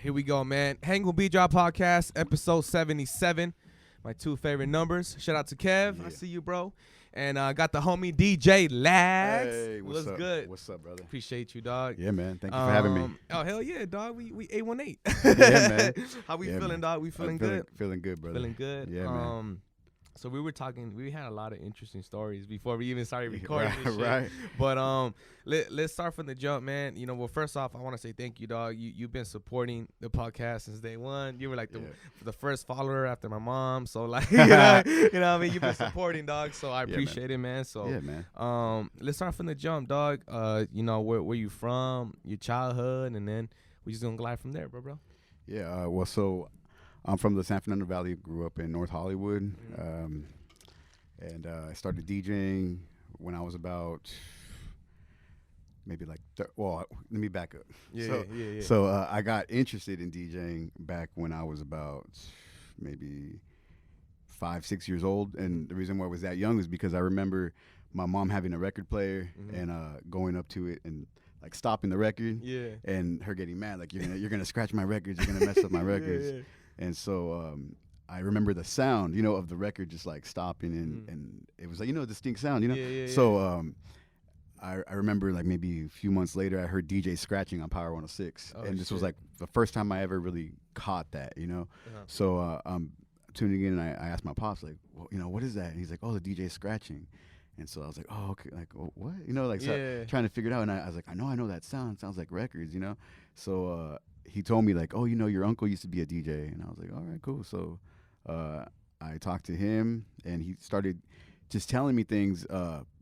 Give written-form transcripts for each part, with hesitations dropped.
Here we go, man. Hang with Beatdrop podcast, episode 77. My two favorite numbers. Shout out to Kev. Yeah. I see you, bro. And got the homie DJ Laggz. Hey, what's up? Good? What's up, brother? Appreciate you, dog. Yeah, man. Thank you for having me. Oh, hell yeah, dog. We 818. Yeah, man. How we Yeah, feeling, man. dog? We feeling good? Feeling good, brother. Feeling good. Yeah, man. So we were talking. We had a lot of interesting stories before we even started recording this shit. Right. But let's start from the jump, man. You know, well, first off, I want to say thank you, dog. You've been supporting the podcast since day one. You were like the first follower after my mom. So like, you know what I mean. You've been supporting, dog. So I appreciate it, man. So yeah, man. Let's start from the jump, dog. You know, where you from, your childhood, and then we just gonna glide from there, bro. Yeah. Well, so I'm from the San Fernando Valley. Grew up in North Hollywood, and I started DJing when I was about maybe like. Well, let me back up. Yeah. So I got interested in DJing back when I was about maybe 5-6 years old, and the reason why I was that young is because I remember my mom having a record player and going up to it and like stopping the record, and her getting mad, like you're gonna scratch my records, you're gonna mess up my records. Yeah. And so I remember the sound, of the record just like stopping and it was like, a distinct sound, So I remember like maybe a few months later, I heard DJ scratching on Power 106. And this was like the first time I ever really caught that, So I'm tuning in and I asked my pops, like, well, what is that? And he's like, oh, the DJ scratching. And so I was like, oh, okay, like, what? So trying to figure it out. And I was like, I know that sound. Sounds like records, So he told me like, oh, your uncle used to be a DJ. And I was like, all right, cool. So I talked to him and he started just telling me things,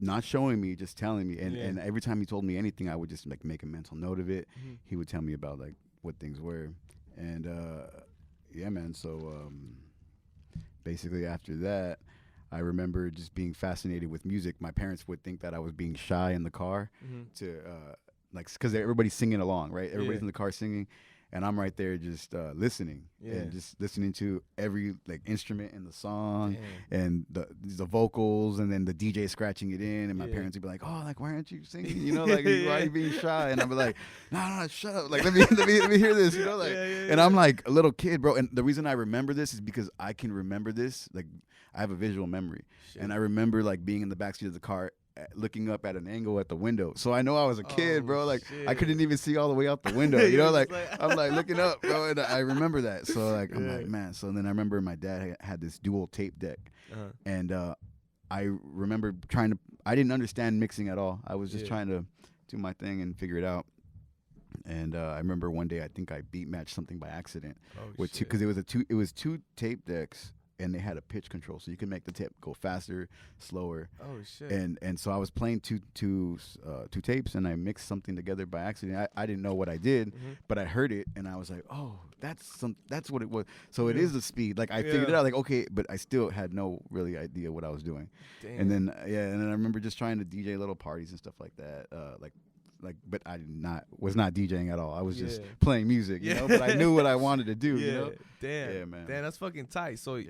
not showing me, just telling me. And every time he told me anything, I would just like make a mental note of it. He would tell me about like what things were. And yeah, man. So basically after that, I remember just being fascinated with music. My parents would think that I was being shy in the car because everybody's singing along, right? Everybody's in the car singing, and I'm right there just listening and just listening to every like instrument in the song and the vocals, and then the DJ scratching it in, and my parents would be like, "Oh, like why aren't you singing? Like why are you being shy?" And I'd be like, "No, shut up! Like let me hear this, And I'm like a little kid, bro. And the reason I remember this is because I can remember this. Like I have a visual memory, and I remember like being in the backseat of the car, looking up at an angle at the window. So I know I was a kid, bro. Like I couldn't even see all the way out the window. Like I'm like looking up, bro, and I remember that. So like I'm like, man. So then I remember my dad had this dual tape deck, and I remember I didn't understand mixing at all. I was just trying to do my thing and figure it out. And I remember one day I think I beat matched something by accident with because it was two tape decks. And they had a pitch control, so you can make the tape go faster, slower. Oh shit! And so I was playing two tapes, and I mixed something together by accident. I didn't know what I did, but I heard it, and I was like, oh, that's what it was. So it is the speed. Like I figured it out. Like okay, but I still had no really idea what I was doing. Damn. And then and then I remember just trying to DJ little parties and stuff like that. But I was not DJing at all. I was just playing music, But I knew what I wanted to do, Damn. Yeah, man. Damn, that's fucking tight. So,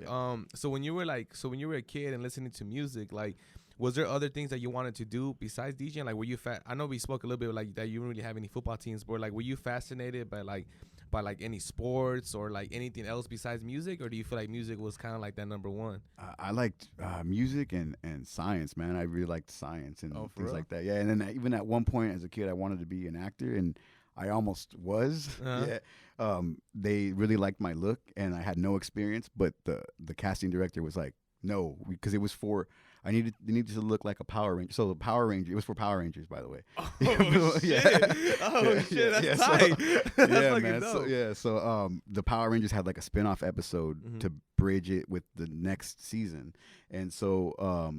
so when you were a kid and listening to music, like, was there other things that you wanted to do besides DJing? Like, were you I know we spoke a little bit like that. You didn't really have any football teams, but like, were you fascinated by any sports or like anything else besides music, or do you feel like music was kind of like that number one? I liked music and science, man. I really liked science and things like that. Yeah, and then even at one point as a kid, I wanted to be an actor, and I almost was. They really liked my look, and I had no experience, but the casting director was like, no, because it was for. They needed to look like a Power Ranger. So the Power Ranger, it was for Power Rangers, by the way. Oh shit! Oh shit! That's tight. That's man. dope. So the Power Rangers had like a spin-off episode to bridge it with the next season, and so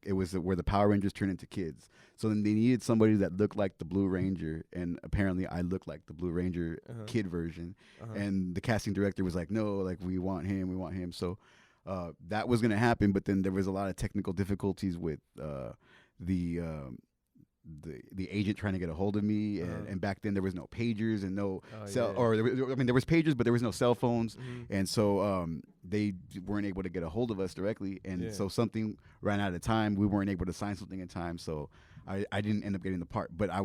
it was where the Power Rangers turned into kids. So then they needed somebody that looked like the Blue Ranger, and apparently I looked like the Blue Ranger kid version. And the casting director was like, no, like we want him. So. That was going to happen, but then there was a lot of technical difficulties with the agent trying to get a hold of me, and back then there was no pagers and no there was pagers, but there was no cell phones, and so they weren't able to get a hold of us directly, and so something ran out of time. We weren't able to sign something in time, so I didn't end up getting the part, but it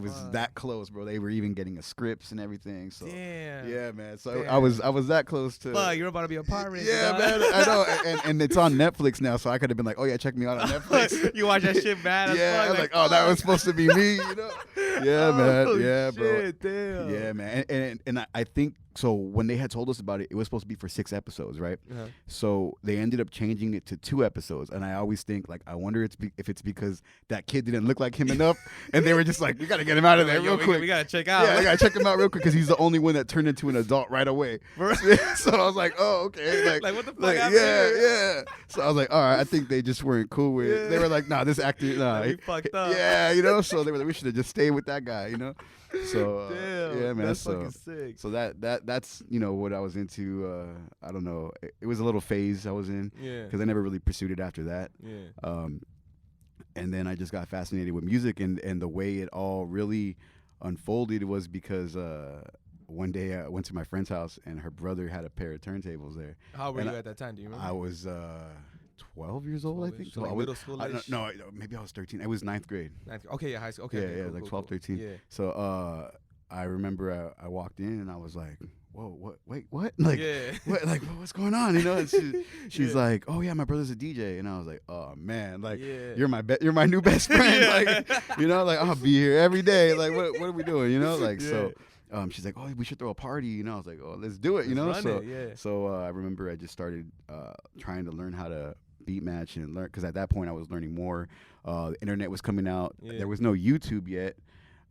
was that close, bro. They were even getting a scripts and everything. So damn. Yeah, man. So Damn. I was that close to. Fuck, you're about to be a pirate. Yeah, man. I know, and it's on Netflix now, so I could have been like, oh yeah, check me out on Netflix. You watch that shit bad. Yeah, I was like, oh, that was supposed to be me, you know. Yeah, man. Yeah, bro. Damn. Yeah, man. And I think so. When they had told us about it, it was supposed to be for 6 episodes, right? So they ended up changing it to 2 episodes, and I always think like, I wonder if it's because that kid didn't look like him enough, and they were just like, we gotta get him out of there real quick. We gotta check out. Yeah, I gotta check him out real quick because he's the only one that turned into an adult right away. So I was like, oh, okay. Like what the fuck? Like, yeah. So I was like, all right, I think they just weren't cool with it. They were like, nah, this actor, nah. He fucked up. Yeah, you know. So they were like, we should have just stayed with that guy, you know. So damn, yeah, man. That's fucking sick. So that's what I was into. I don't know. It was a little phase I was in. Yeah. Because I never really pursued it after that. Yeah. And then I just got fascinated with music, and the way it all really unfolded was because one day I went to my friend's house and her brother had a pair of turntables there. How were you at that time? Do you remember? I was 12 years old, I think. So like middle school. No, maybe I was 13. It was 9th grade. Okay, yeah, high school. Okay, yeah, cool, like cool, 12, 13. Yeah. So I remember I walked in and I was like, whoa, what? Wait, what? Like, what? Like, what's going on? You know? And she's like, oh yeah, my brother's a DJ, and I was like, oh man, like, you're my new best friend, like, you know, like I'll be here every day. Like, what are we doing? You know, like so. She's like, oh, we should throw a party, you know. I was like, oh, let's do it, you know. So I remember I just started trying to learn how to beat match and learn, because at that point I was learning more. The internet was coming out. There was no YouTube yet,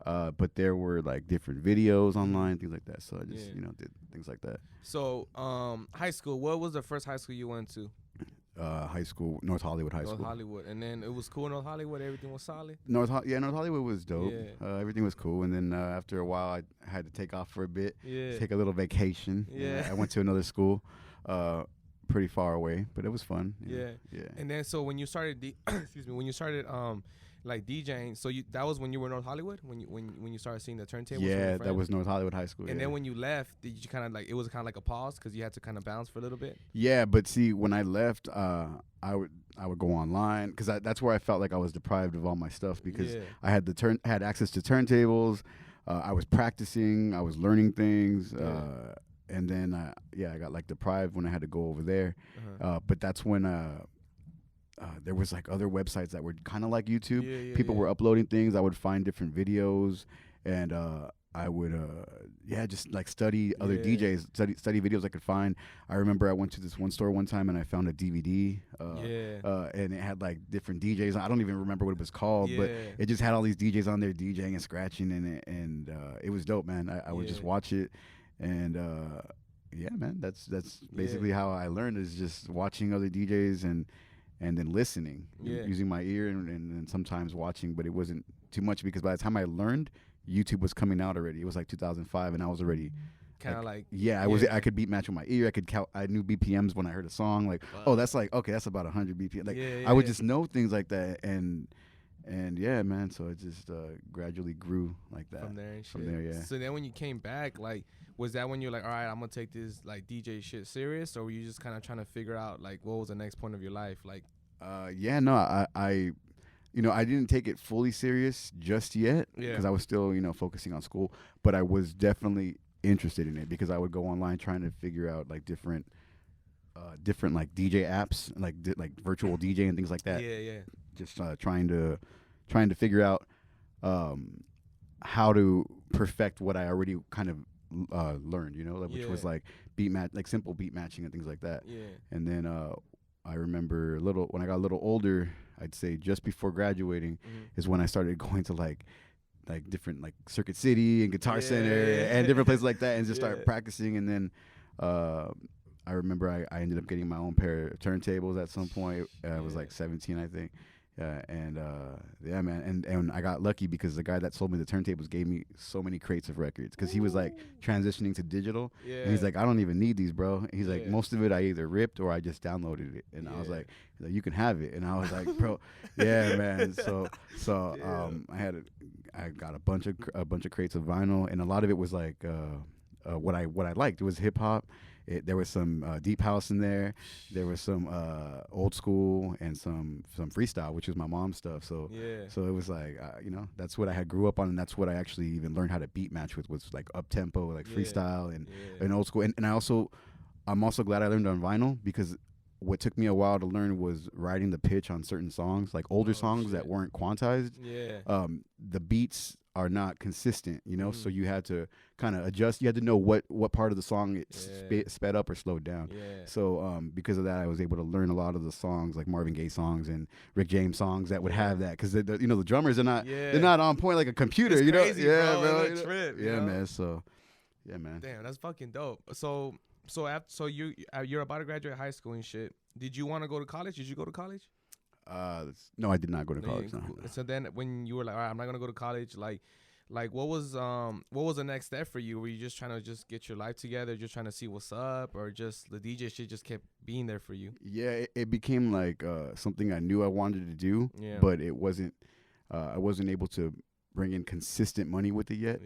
but there were like different videos online, things like that. So I just did things like that. So high school, what was the first high school you went to? High school, North Hollywood High School. North Hollywood, and then it was cool in North Hollywood. Everything was solid. North Hollywood was dope. Everything was cool, and then after a while, I had to take off for a bit, take a little vacation. I went to another school, pretty far away, but it was fun. Yeah. And then so when you started, like DJing, so that was when you were in North Hollywood, when you started seeing the turntables. Yeah, that was North Hollywood High School. And then when you left, did you kind of like, it was kind of like a pause because you had to kind of bounce for a little bit? Yeah, but see, when I left, I would go online because that's where I felt like I was deprived of all my stuff, because I had had access to turntables. I was practicing, I was learning things, and then I got like deprived when I had to go over there. But that's when there was like other websites that were kind of like YouTube. People were uploading things. I would find different videos, and I would just like study other DJs, study videos I could find. I remember I went to this one store one time and I found a DVD, and it had like different DJs. I don't even remember what it was called, but it just had all these DJs on there DJing and scratching in it, and it was dope, man. I would just watch it, and man, that's basically how I learned, is just watching other DJs and then listening, using my ear and sometimes watching, but it wasn't too much because by the time I learned, YouTube was coming out already. It was like 2005, and I was already kind of like I could beat match with my ear. I could count. I knew BPMs when I heard a song. Like, oh, that's like, okay, that's about 100 BPM. Like, I would just know things like that, and yeah, man. So it just gradually grew like that. From there, yeah. So then when you came back, like, was that when you're like, all right, I'm gonna take this like DJ shit serious, or were you just kind of trying to figure out like what was the next point of your life? Like, I didn't take it fully serious just yet because I was still, focusing on school. But I was definitely interested in it because I would go online trying to figure out like different like DJ apps, like virtual DJ and things like that. Just trying to figure out how to perfect what I already kind of learned, which was like simple beat matching and things like that. And then I remember when I got a little older, I'd say just before graduating is when I started going to like different like Circuit City and Guitar Center and different places like that, and just start practicing. And then I remember I ended up getting my own pair of turntables at some point. I was like 17, I think. Man, and I got lucky because the guy that sold me the turntables gave me so many crates of records because he was like transitioning to digital. And he's like, I don't even need these, bro. And he's like, most of it I either ripped or I just downloaded it. And I was like, you can have it. And I was like, bro, man. So I got a bunch of crates of vinyl, and a lot of it was like what I liked. It was hip hop. There was some deep house in there. There was some old school and some freestyle, which was my mom's stuff. So so it was like that's what I had grew up on, and that's what I actually even learned how to beat match with, was like up tempo, like freestyle and old school. And I'm also glad I learned on vinyl, because what took me a while to learn was riding the pitch on certain songs, like older songs that weren't quantized. The beats are not consistent, so you had to kind of adjust. You had to know what part of the song it sped up or slowed down. So because of that, I was able to learn a lot of the songs, like Marvin Gaye songs and Rick James songs that would have that, because the drummers are not they're not on point like a computer. It's crazy, bro. It's a trip, man. So man. Damn, that's fucking dope. So you're about to graduate high school and shit. Did you want to go to college? Did you go to college? No, I did not go to college. No. So then, when you were like, all right, I'm not gonna go to college, like what was the next step for you? Were you just trying to just get your life together, just trying to see what's up, or just the DJ shit just kept being there for you? Yeah, it became like something I knew I wanted to do, but it wasn't. I wasn't able to bring in consistent money with it yet,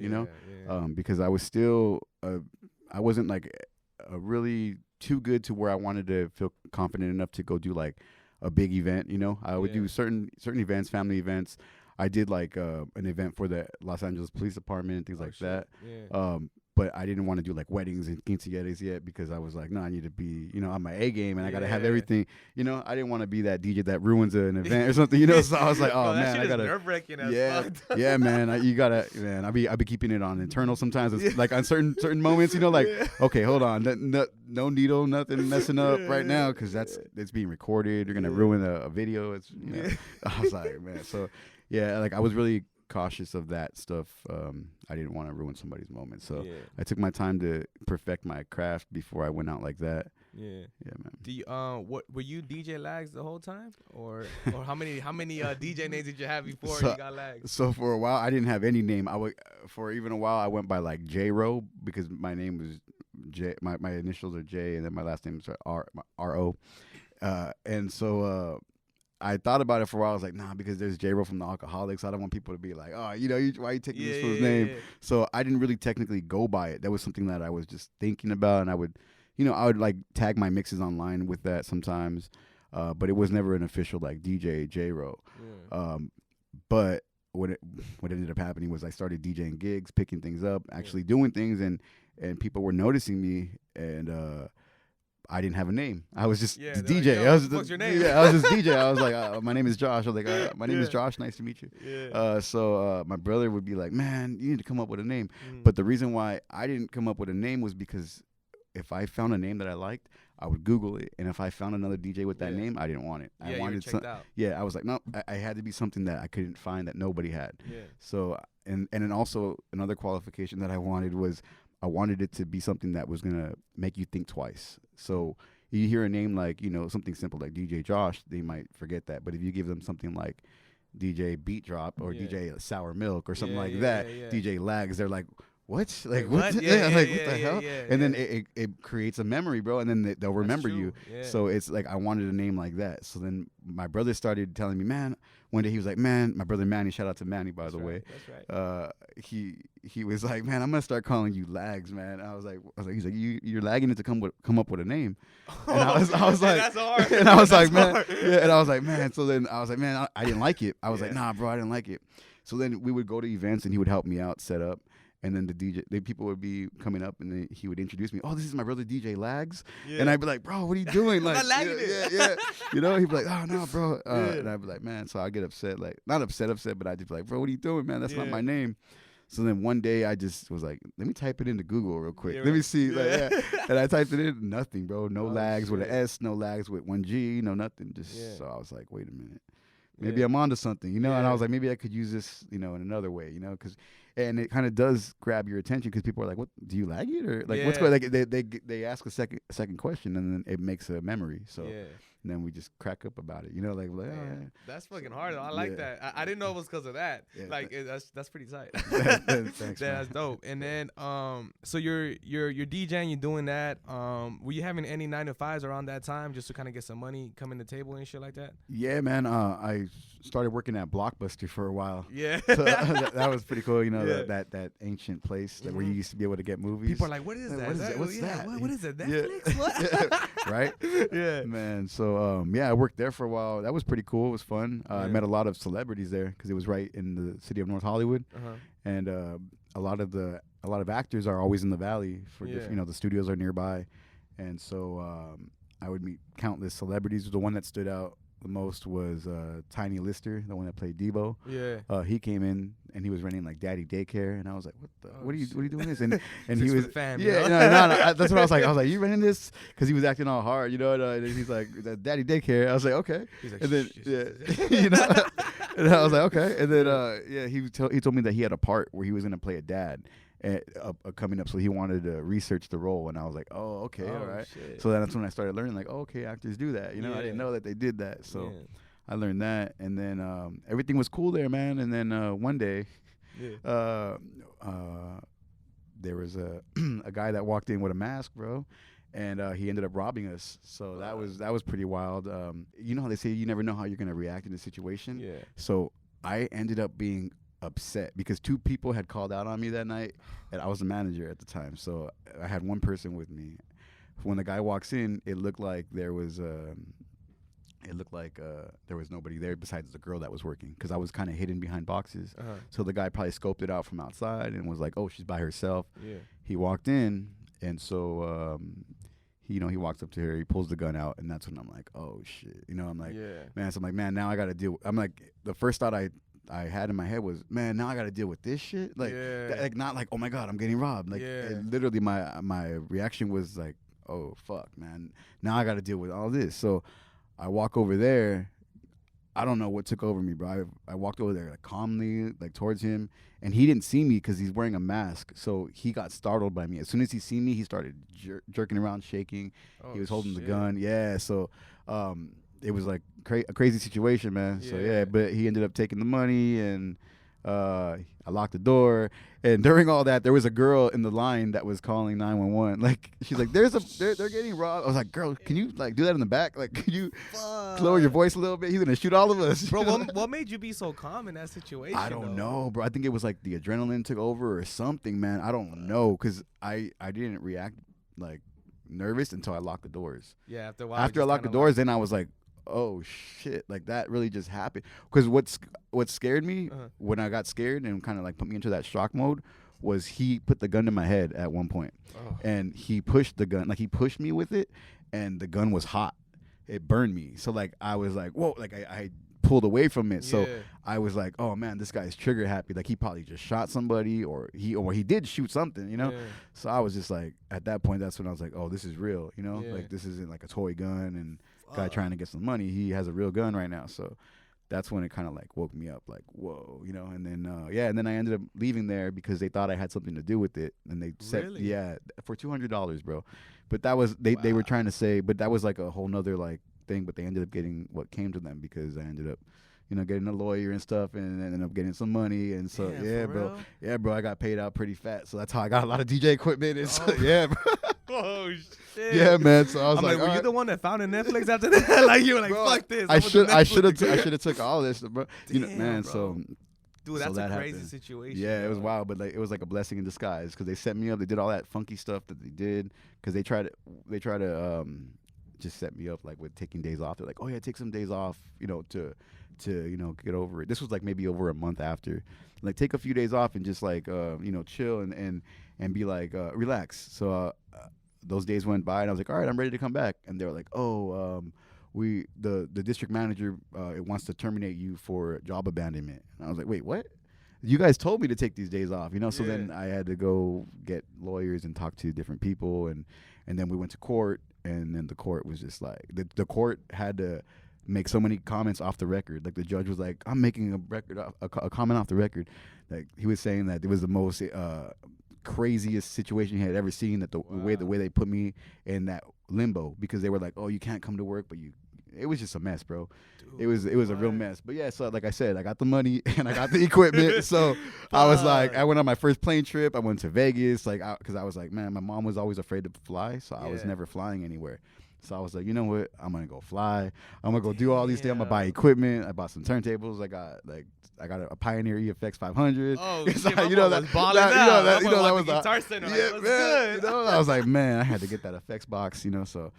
because I was still. I wasn't like really too good to where I wanted to feel confident enough to go do like a big event. I would do certain events, family events. I did like an event for the Los Angeles Police Department, things like that. But I didn't want to do like weddings and quinceañeras yet, because I was like, no, I need to be, on my A game, and I got to have everything. I didn't want to be that DJ that ruins an event or something, So I was like, oh, man, I got to. Nerve-wracking as fuck. Yeah, man. You got to, man, I be keeping it on internal sometimes. It's like on certain moments, okay, hold on. No needle, nothing messing up right now, because it's being recorded. You're going to ruin a video. It's, I was like, man. So, yeah, like I was really cautious of that stuff. I didn't want to ruin somebody's moment, so I took my time to perfect my craft before I went out like that. Yeah, man. Do you, what were you DJ Laggz the whole time, or how many DJ names did you have before you got Laggz? So for a while I didn't have any name. For even a while I went by like J-Ro, because my name was J. My initials are J, and then my last name is R-O. And so I thought about it for a while. I was like, nah, because there's J-Ro from the Alcoholics. I don't want people to be like, oh, why are you taking this fool's name? Yeah. So I didn't really technically go by it. That was something that I was just thinking about, and I would like tag my mixes online with that sometimes, but it was never an official like DJ J-Ro. But what ended up happening was I started DJing gigs, picking things up, actually doing things, and people were noticing me, and I didn't have a name. I was just DJ. Like, what's your name? Yeah, I was just DJ. I was like, my name is Josh. I was like, my name is Josh. Nice to meet you. So my brother would be like, man, you need to come up with a name. But the reason why I didn't come up with a name was because if I found a name that I liked, I would Google it. And if I found another DJ with that name, I didn't want it. I wanted I was like, no, I had to be something that I couldn't find, that nobody had. So, and then also another qualification that I wanted was, I wanted it to be something that was going to make you think twice. So you hear a name like, something simple like DJ Josh, they might forget that. But if you give them something like DJ Beatdrop or DJ Sour Milk or something like that, DJ Laggz, they're like, what? Like, what? What the hell? And then it creates a memory, bro. And then they'll remember you. So it's like, I wanted a name like that. So then my brother started telling me, man, one day he was like, man, my brother Manny, shout out to Manny, by the way. That's right. He was like, man, I'm gonna start calling you Laggz, man. I was like, he's like, you're lagging it to come up with a name. And I was like, that's hard. And I was like, man, and I was like, man. So then I was like, man, I didn't like it. I was like, nah, bro, I didn't like it. So then we would go to events and he would help me out, set up. And then the people would be coming up, and then he would introduce me. Oh, this is my brother DJ Laggz, and I'd be like, bro, what are you doing? Like, yeah. He'd be like, oh no, bro, and I'd be like, man. So I get upset, like not upset, but I'd just be like, bro, what are you doing, man? That's not my name. So then one day I just was like, let me type it into Google real quick. Let me see, and I typed it in, nothing, bro. No Laggz with an S, no Laggz with one G, no nothing. Just so I was like, wait a minute. Maybe I'm onto something, And I was like, maybe I could use this, in another way, and it kind of does grab your attention because people are like, "What? Do you lag it or like what's going?" Like they ask a second question and then it makes a memory. So And then we just crack up about it, you know, like that's fucking hard. I like that. I didn't know it was because of that. Yeah, like that's pretty tight. Thanks, that's dope. And then so you're DJing, you're doing that. Were you having any 9-to-5s around that time just to kind of get some money coming to the table and shit like that? Yeah, man. I started working at Blockbuster for a while. Yeah, so that was pretty cool. You know, that ancient place where you used to be able to get movies. People are like, what is that? What's that? What is it? Netflix? What? Right? Yeah, man. So I worked there for a while. That was pretty cool. It was fun. I met a lot of celebrities there because it was right in the city of North Hollywood, and a lot of actors are always in the Valley for the studios are nearby, and so I would meet countless celebrities. The one that stood out the most was Tiny Lister, the one that played Devo. Yeah. He came in and he was running like Daddy Daycare, and I was like, what are you doing this? And he was fam, no, that's what I was like. I was like, you running this? Because he was acting all hard, you know. And he's like, Daddy Daycare. I was like, okay. He's like, and then you know, and I was like, okay. And then he told me that he had a part where he was gonna play a dad. Coming up, so he wanted to research the role, and I was like, oh, okay, all right. Shit. So that's when I started learning, like, oh, okay, actors do that, you know. I didn't know that they did that, so I learned that, and then everything was cool there, man. And then one day, there was a guy that walked in with a mask, bro, and he ended up robbing us. So that was pretty wild. You know how they say you never know how you're gonna react in a situation. Yeah. So I ended up being upset because 2 people had called out on me that night, and I was the manager at the time, so I had one person with me. When the guy walks in, it looked like there was nobody there besides the girl that was working, because I was kind of hidden behind boxes. So the guy probably scoped it out from outside and was like, oh, she's by herself. He walked in, and so he walks up to her, he pulls the gun out, and that's when I'm like, oh shit, I'm like, man. So I'm like, man, now I gotta deal. I'm like, the first thought I had in my head was, man, now I got to deal with this shit. Like, like not like, oh my God, I'm getting robbed. Like, literally my reaction was like, oh fuck, man, now I got to deal with all this. So I walk over there. I don't know what took over me, bro. I walked over there like calmly, like towards him, and he didn't see me because he's wearing a mask. So he got startled by me. As soon as he seen me, he started jerking around, shaking. He was holding the gun. Yeah. So it was like a crazy situation, man. So but he ended up taking the money, and I locked the door. And during all that, there was a girl in the line that was calling 911. Like, she's like, they're getting robbed. I was like, girl, can you like do that in the back? Like, can you lower your voice a little bit? He's gonna shoot all of us, bro. What made you be so calm in that situation? I don't know, bro. I think it was like the adrenaline took over or something, man. I don't know, because I didn't react like nervous until I locked the doors. Yeah, after a while. After I locked the doors, then I was like, oh shit, like that really just happened. Because what scared me when I got scared and kind of like put me into that shock mode was he put the gun to my head at one point. And he pushed the gun, like he pushed me with it, and the gun was hot. It burned me. So like I was like, whoa, like I pulled away from it. So I was like, oh man, this guy's trigger happy. Like he probably just shot somebody, or he did shoot something, you know? So I was just like, at that point, that's when I was like, oh, this is real, you know? Like this isn't like a toy gun and guy trying to get some money. He has a real gun right now. So that's when it kind of like woke me up, like, whoa, you know? And then and then I ended up leaving there because they thought I had something to do with it, and they said for $200, bro. But that was they were trying to say, but that was like a whole nother like thing. But they ended up getting what came to them because I ended up getting a lawyer and stuff, and ended up getting some money. And so bro, I got paid out pretty fat. So that's how I got a lot of DJ equipment. And so, bro. Oh shit! Yeah, man. So I was like, were you the one that founded Netflix after that? Like you were like, bro, fuck this. I should have took all this, bro. Damn, man. Bro. So, dude, that's a crazy situation. Yeah, bro. It was wild, but like it was like a blessing in disguise because they set me up. They did all that funky stuff that they did because they try to just set me up like with taking days off. They're like, oh yeah, take some days off, to get over it. This was like maybe over a month after. Like take a few days off and just like chill and be like relax. So those days went by and I was like, all right, I'm ready to come back. And they were like, oh, the district manager it wants to terminate you for job abandonment. And I was like, wait, what? You guys told me to take these days off, So then I had to go get lawyers and talk to different people, and then we went to court, and then the court was just like the court had to make so many comments off the record. Like the judge was like, I'm making a comment off the record. Like he was saying that it was the most craziest situation he had ever seen, that the way they put me in that limbo, because they were like, oh, you can't come to work, but you it was just a mess, bro. Dude, It was a real mess. But yeah, so like I said, I got the money and I got the equipment. So I was like, I went on my first plane trip. I went to Vegas, like, because I was like, man, my mom was always afraid to fly, so I was never flying anywhere. So I was like, you know what? I'm gonna go fly. I'm gonna go do all these things. I'm gonna buy equipment. I bought some turntables. I got a Pioneer EFX 500. Oh, shit, my you know that was balling out. that was Guitar Center. Yeah, like, man. Good. You know, I was like, man, I had to get that effects box. You know, so.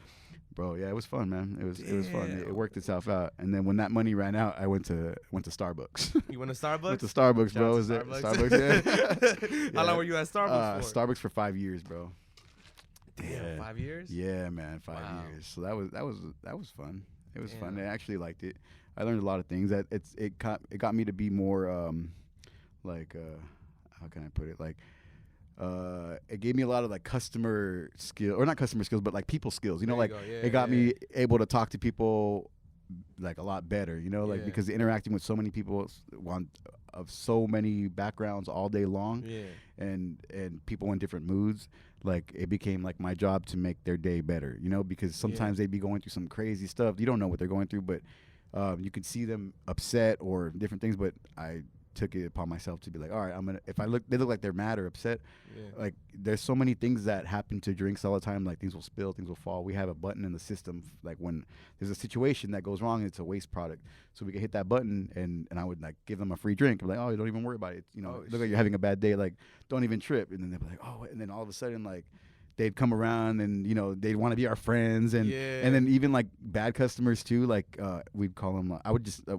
Bro, yeah, it was fun, man. It was fun. It worked itself out. And then when that money ran out, I went to Starbucks. You went to Starbucks? Went to Starbucks, bro. Was it Starbucks? Yeah. How long were you at Starbucks for? Starbucks for 5 years, bro. Damn, 5 years? Yeah, man, 5 years. So that was fun. It was fun. I actually liked it. I learned a lot of things. That it got me to be more like how can I put it? Like it gave me a lot of like customer skill, or not customer skills, but like people skills. You know, like it got me able to talk to people like a lot better. You know, like because interacting with so many people of so many backgrounds all day long, and people in different moods. Like it became like my job to make their day better. You know, because sometimes they'd be going through some crazy stuff. You don't know what they're going through, but you can see them upset or different things. But I took it upon myself to be like, all right, if they look like they're mad or upset, like there's so many things that happen to drinks all the time, like things will spill, things will fall. We have a button in the system, like when there's a situation that goes wrong, it's a waste product, so we can hit that button and I would like give them a free drink. I'm like, oh, don't even worry about it, you know, look like you're having a bad day, like don't even trip. And then they'd be like, oh, and then all of a sudden like they'd come around and, you know, they'd want to be our friends. And then even like bad customers too, like we'd call them,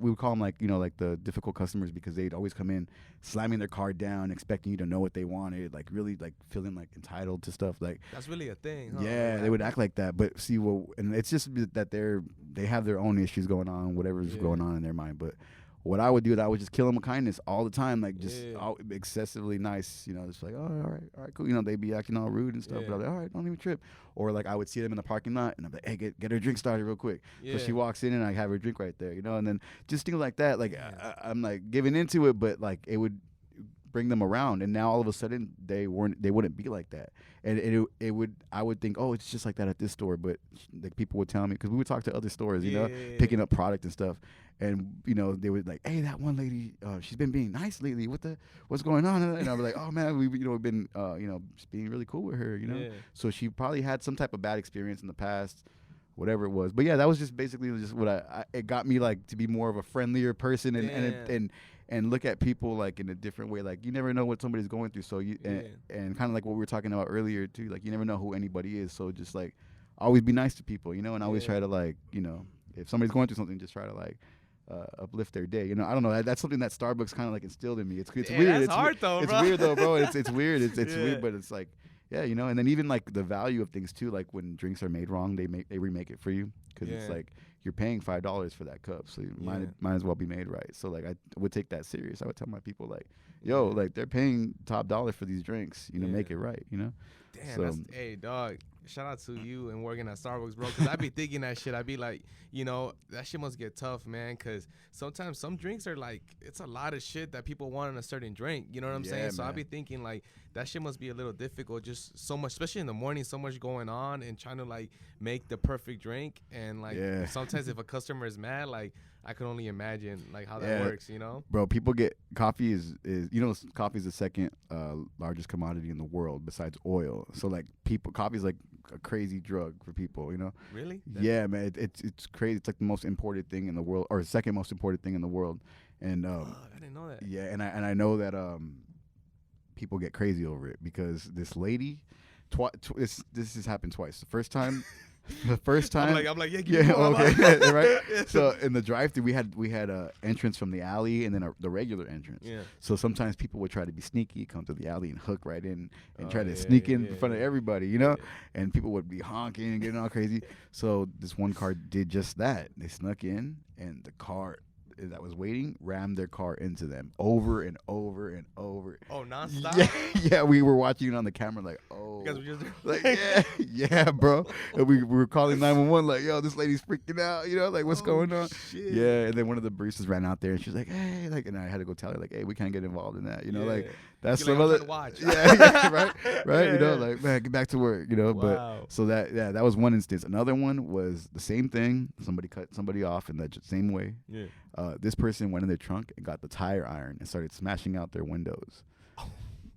we would call them like, you know, like the difficult customers, because they'd always come in slamming their card down, expecting you to know what they wanted, like really like feeling like entitled to stuff. Like that's really a thing, huh? Yeah, they would act like that. But see, well, and it's just that they have their own issues going on, whatever's going on in their mind. But what I would do is I would just kill them with kindness all the time, like just excessively nice, you know, just like, oh, all right, cool. You know, they'd be acting all rude and stuff, but I'd be like, all right, don't even trip. Or like I would see them in the parking lot and I'd be like, hey, get her drink started real quick. So she walks in and I have her drink right there, you know, and then just things like that. Like I'm like giving into it, but like it would bring them around, and now all of a sudden they wouldn't be like that, and I would think, oh, it's just like that at this store, but like people would tell me, because we would talk to other stores, you know, picking up product and stuff, and you know they would like, hey, that one lady, she's been being nice lately, what's going on? And I'd be like, oh man, we've been you know, just being really cool with her, you know, so she probably had some type of bad experience in the past, whatever it was. But yeah, that was just basically just what it got me like to be more of a friendlier person, and look at people like in a different way. Like you never know what somebody's going through, so you and kind of like what we were talking about earlier too, like you never know who anybody is, so just like always be nice to people, you know, and always try to like, you know, if somebody's going through something, just try to like uplift their day, you know. I don't know, that's something that Starbucks kind of like instilled in me. It's weird. That's hard though, bro. It's weird though, bro. It's weird. It's weird, but it's like, yeah, you know. And then even like the value of things too, like when drinks are made wrong, they remake it for you, because it's like you're paying $5 for that cup, so you might as well be made right. So like I would take that serious. I would tell my people like, yo, like they're paying top dollar for these drinks, you know, make it right, you know. Damn, so, hey dog, shout out to you and working at Starbucks, bro, because I be thinking that shit. I be like, you know, that shit must get tough, man, because sometimes some drinks are like, it's a lot of shit that people want in a certain drink, you know what I'm saying? So I be thinking like that shit must be a little difficult, just so much, especially in the morning, so much going on and trying to like make the perfect drink, and like sometimes if a customer is mad, like I can only imagine like how that works, you know? Bro, people get coffee is you know, coffee is the second largest commodity in the world besides oil. So like coffee is like a crazy drug for people, you know? Really? Yeah, man, it's crazy. It's like the most imported thing in the world, or second most imported thing in the world. And I didn't know that. Yeah, and I know that people get crazy over it, because this lady, this has happened twice. The first time. I'm like, yeah, okay, right. So in the drive-thru, we had a entrance from the alley, and then the regular entrance. Yeah. So sometimes people would try to be sneaky, come to the alley and hook right in, and try to sneak in front of everybody, you know. And people would be honking and getting all crazy. So this one car did just that. They snuck in, and the car that was waiting rammed their car into them over and over and over. Oh, nonstop? Yeah, we were watching it on the camera like, oh. Because we just like, yeah, bro. And we were calling 911 like, yo, this lady's freaking out, you know, like what's going on? Shit. Yeah, and then one of the baristas ran out there and she's like, hey, like, and I had to go tell her like, hey, we can't get involved in that, you know, like That's You're some like, other. watch. Yeah, right. Yeah, You know, yeah. like, man, get back to work. You know, Wow. but so that was one instance. Another one was the same thing. Somebody cut somebody off in that same way. Yeah. This person went in their trunk and got the tire iron and started smashing out their windows.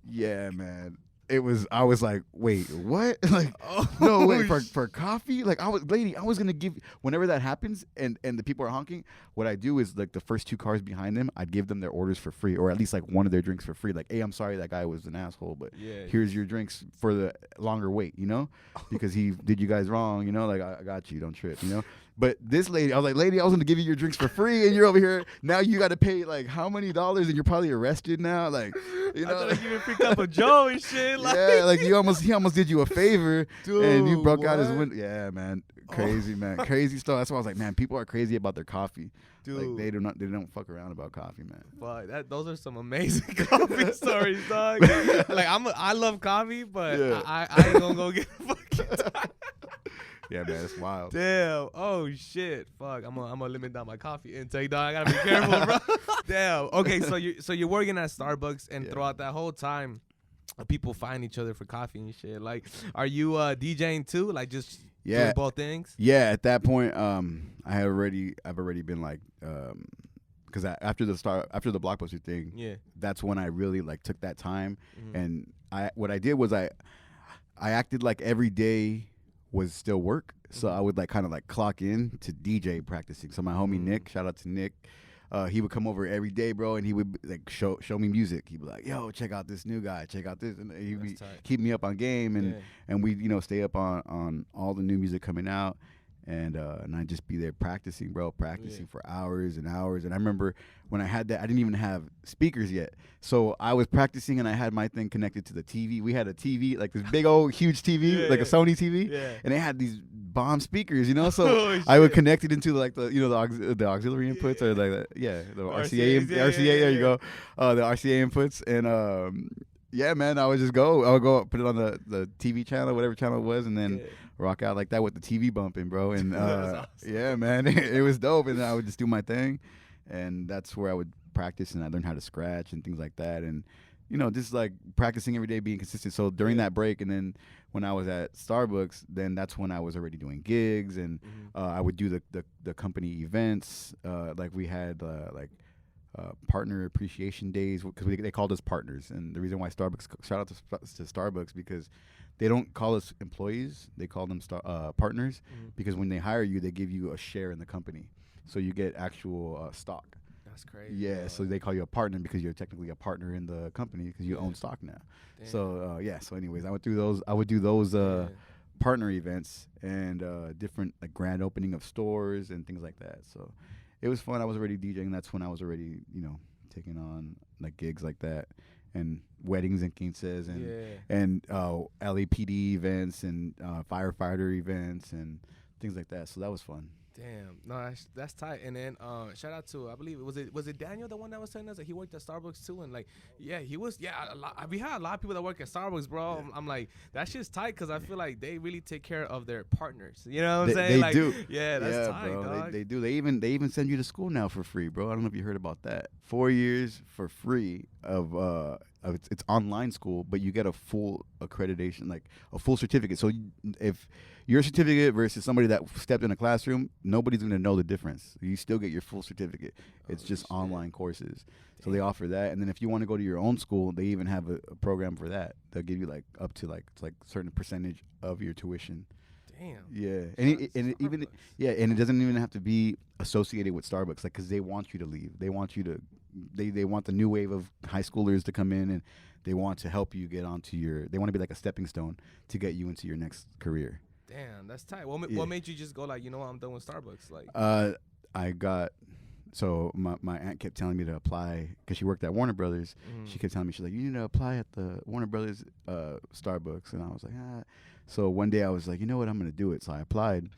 Yeah, man. I was like, wait, what? Like, no, wait, for coffee? Like, I was going to give, whenever that happens and the people are honking, what I do is, like, the first two cars behind them, I'd give them their orders for free, or at least, like, one of their drinks for free. Like, hey, I'm sorry that guy was an asshole, but here's your drinks for the longer wait, you know? Because he did you guys wrong, you know? Like, I got you, don't trip, you know? But this lady, I was like, lady, I was going to give you your drinks for free, and you're over here. Now you got to pay, like, how many dollars, and you're probably arrested now? Like, you know? I thought I give you a free cup of Joe and shit. Like. Yeah, like, he almost did you a favor, dude, and you broke out his what? window. Yeah, man. Crazy, man. Crazy stuff. That's why I was like, man, people are crazy about their coffee. Dude. Like, they don't fuck around about coffee, man. Fuck, those are some amazing coffee stories, dog. Like, I love coffee, but Yeah. I ain't gonna go get a fucking time. Yeah, man, it's wild. Damn. Oh shit. Fuck. I'm gonna limit down my coffee intake, dog. I gotta be careful, bro. Damn. Okay, so you're working at Starbucks, and throughout that whole time, people find each other for coffee and shit. Like, are you DJing too? Like, just doing both things? Yeah. At that point, I've already been like, because after the Blockbuster thing, that's when I really, like, took that time, and what I did was I acted like every day was still work, so I would, like, kind of, like, clock in to DJ practicing. So my homie Nick, shout out to Nick, he would come over every day, bro, and he would, like, show me music. He'd be like, yo, check out this new guy, check out this, and he'd be keep me up on game, and we, you know, stay up on all the new music coming out. And I'd just be there practicing for hours and hours. And I remember when I had that, I didn't even have speakers yet. So I was practicing, and I had my thing connected to the TV. We had a TV, like this big old huge TV, like a Sony TV, and they had these bomb speakers, you know. So I would connect it into, like, the, you know, the auxiliary inputs, or like the RCA. There you go, the RCA inputs, and yeah, man, I would go put it on the TV channel, whatever channel it was, and then rock out like that with the TV bumping, bro. And awesome. yeah, man, it was dope. And I would just do my thing, and that's where I would practice, and I learned how to scratch and things like that, and, you know, just, like, practicing every day, being consistent. So during that break, and then when I was at Starbucks, then that's when I was already doing gigs, and I would do the company events. Like, we had partner appreciation days, because they called us partners. And the reason why Starbucks, shout out to Starbucks, because they don't call us employees, they call them partners, because when they hire you, they give you a share in the company, so you get actual stock. That's crazy. Yeah, so they call you a partner because you're technically a partner in the company, because you own stock now. Damn. So so anyways, I would do those partner events, and different, like, grand opening of stores and things like that. So it was fun. I was already DJing. That's when I was already, you know, taking on, like, gigs like that, and weddings and quinces, and LAPD events, and firefighter events, and things like that. So that was fun. Damn, no, that's tight. And then shout out to, I believe was it Daniel, the one that was telling us that he worked at Starbucks too, and, like, he was we had a lot of people that work at Starbucks, bro. I'm like, that shit's tight, because I feel like they really take care of their partners. You know what I'm saying? They like, do. Yeah, that's tight, bro. dog. They do. They even send you to school now for free, bro. I don't know if you heard about that. 4 years for free of it's online school, but you get a full accreditation, like a full certificate. So if your certificate versus somebody that stepped in a classroom, nobody's going to know the difference. You still get your full certificate. It's just online courses. So they offer that. And then if you want to go to your own school, they even have a program for that. They'll give you, like, up to, like, it's like a certain percentage of your tuition. Damn. Yeah. And it doesn't even have to be associated with Starbucks, like, because they want you to leave. They want you to they want the new wave of high schoolers to come in, and they want to help you get onto they want to be like a stepping stone to get you into your next career. Damn, that's tight. What made you just go, like, you know what, I'm done with Starbucks? Like, I got, so my aunt kept telling me to apply, because she worked at Warner Brothers. She kept telling me, she's like, you need to apply at the Warner Brothers Starbucks. And I was like, ah. So one day I was like, you know what, I'm going to do it. So I applied,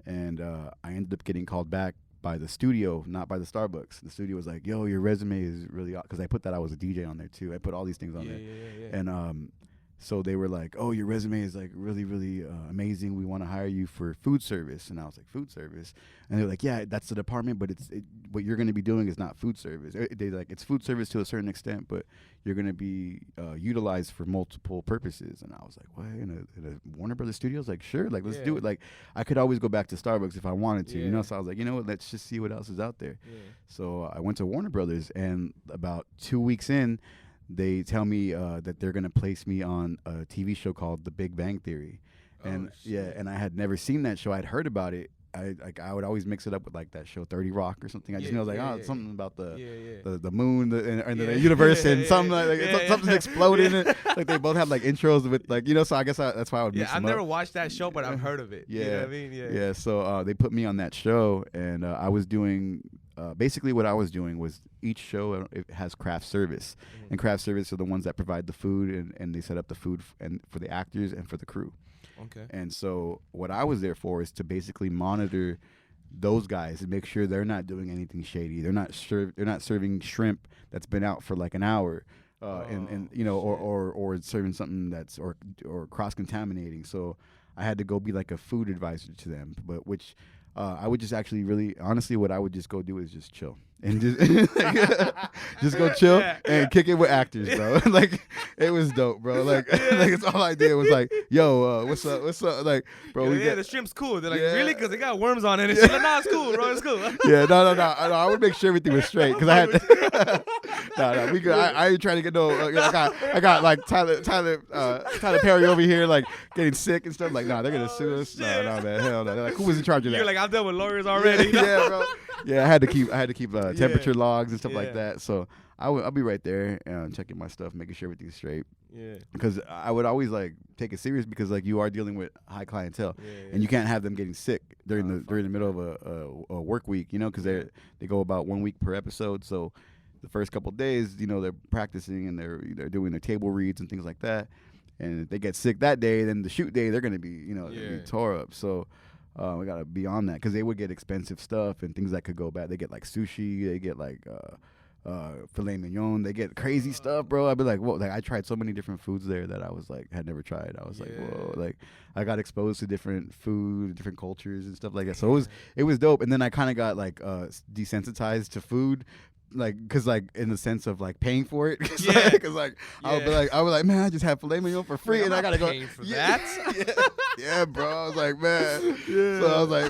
and I ended up getting called back by the studio, not by the Starbucks. The studio was like, yo, your resume is really, because I put that I was a DJ on there too. I put all these things on there. And So they were like, "Oh, your resume is like really, really amazing. We want to hire you for food service." And I was like, "Food service?" And they're like, "Yeah, that's the department, but what you're going to be doing is not food service. They like it's food service to a certain extent, but you're going to be utilized for multiple purposes." And I was like, "What? In a Warner Brothers Studios? Like, sure, like let's do it. Like, I could always go back to Starbucks if I wanted to, you know." So I was like, "You know what? Let's just see what else is out there." Yeah. So I went to Warner Brothers, and about 2 weeks in, they tell me that they're gonna place me on a TV show called The Big Bang Theory, and and I had never seen that show. I'd heard about it. I would always mix it up with like that show 30 Rock or something. I just know like something about the moon and the universe and something like something's exploding. Like they both have like intros with like So I guess that's why I would mix them I've up. never watched that show, but I've heard of it. Yeah, you know what I mean. Yeah. So they put me on that show, and I was doing. Basically, what I was doing was each show it has craft service, and craft service are the ones that provide the food and they set up the food and for the actors and for the crew. Okay. And so what I was there for is to basically monitor those guys and make sure they're not doing anything shady. They're not serving shrimp that's been out for like an hour, or serving something that's or cross contaminating. So I had to go be like a food advisor to them, but which. I would just actually really, honestly, what I would just go do is just chill and just go chill and kick it with actors, bro. Like it was dope, bro. Like it's all I did was like, yo, what's up? Like, bro, the shrimp's cool. They're like, really? Because they got worms on it. And she's like, nah, it's cool, bro. It's cool. No. I would make sure everything was straight because I had. No, we good. I ain't trying to get no. I got like Tyler Perry over here like getting sick and stuff. Like, nah, they're gonna sue us. No, man, hell no. They're like, who was in charge of that? You're like, I've dealt with lawyers already. Yeah, bro. Yeah, I had to keep temperature logs and stuff like that. So I'll be right there checking my stuff, making sure everything's straight. Yeah. Because I would always like take it serious because like you are dealing with high clientele, and you can't have them getting sick during the middle of a work week, because they go about 1 week per episode. So the first couple of days, they're practicing and they're doing their table reads and things like that. And if they get sick that day, then the shoot day they're gonna be be tore up. So. We gotta be on that because they would get expensive stuff and things that could go bad. They get like sushi, they get like filet mignon, they get crazy stuff, bro. I'd be like, whoa! Like I tried so many different foods there that I was like had never tried. I was like, whoa! Like I got exposed to different food, different cultures and stuff like that. So it was dope. And then I kind of got like desensitized to food. Like, cause like in the sense of like paying for it, cause like I was like, man, I just have filet mignon for free, and I gotta go for that. Yeah, bro. I was like, man. So I was like,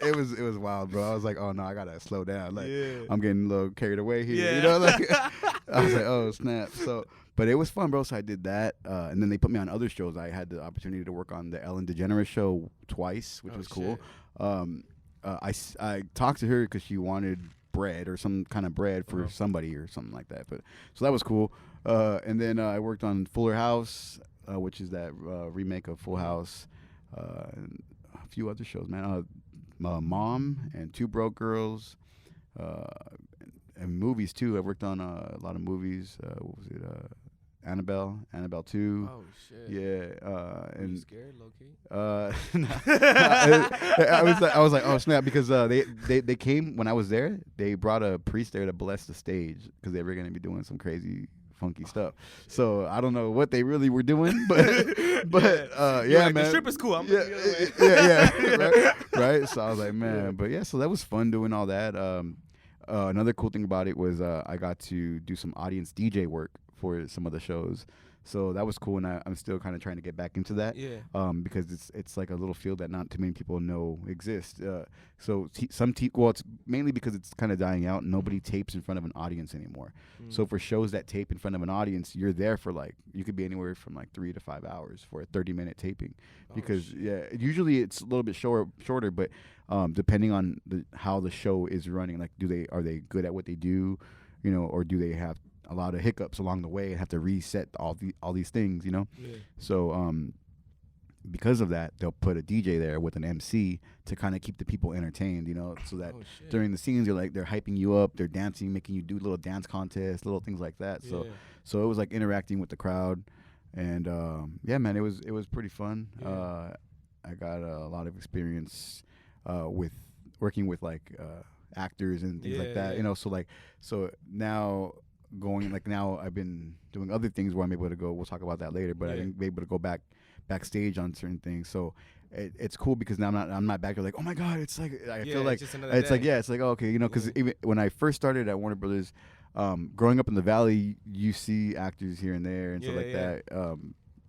it was wild, bro. I was like, oh no, I gotta slow down. Like I'm getting a little carried away here, Like I was like, oh snap. So, but it was fun, bro. So I did that, and then they put me on other shows. I had the opportunity to work on the Ellen DeGeneres show twice, which was cool. I talked to her because she wanted bread or some kind of bread for somebody or something like that, but so that was cool. And then I worked on Fuller House, which is that remake of Full House, and a few other shows, man. Mom and Two Broke Girls, and movies too. I worked on a lot of movies. What was it? Annabelle 2. Oh shit. Yeah. And you scared, low key? I was like, oh snap, because they came when I was there. They brought a priest there to bless the stage because they were going to be doing some crazy funky stuff. So I don't know what they really were doing, but yeah, like, man. The strip is cool. Right. So I was like, man, but yeah. So that was fun doing all that. Another cool thing about it was I got to do some audience DJ work for some of the shows, so that was cool, and I'm still kind of trying to get back into that. Because it's like a little field that not too many people know exists. So it's mainly because it's kind of dying out. Nobody tapes in front of an audience anymore. So for shows that tape in front of an audience, you're there for like, you could be anywhere from like 3 to 5 hours for a 30-minute taping, because usually it's a little bit shorter, but depending on how the show is running, like are they good at what they do, or do they have a lot of hiccups along the way and have to reset all these things, So because of that, they'll put a DJ there with an MC to kind of keep the people entertained, so that during the scenes they're hyping you up, they're dancing, making you do little dance contests, little things like that. So it was like interacting with the crowd, and man, it was pretty fun. I got a lot of experience with working with like actors and things like that, so now going, like now I've been doing other things where I'm able to go. We'll talk about that later, but I've been able to go backstage on certain things. So it's cool because now I'm not back there like, oh my God, it's like I feel like it's like it's like okay, you know, because even when I first started at Warner Brothers, growing up in the Valley, you see actors here and there and stuff like that.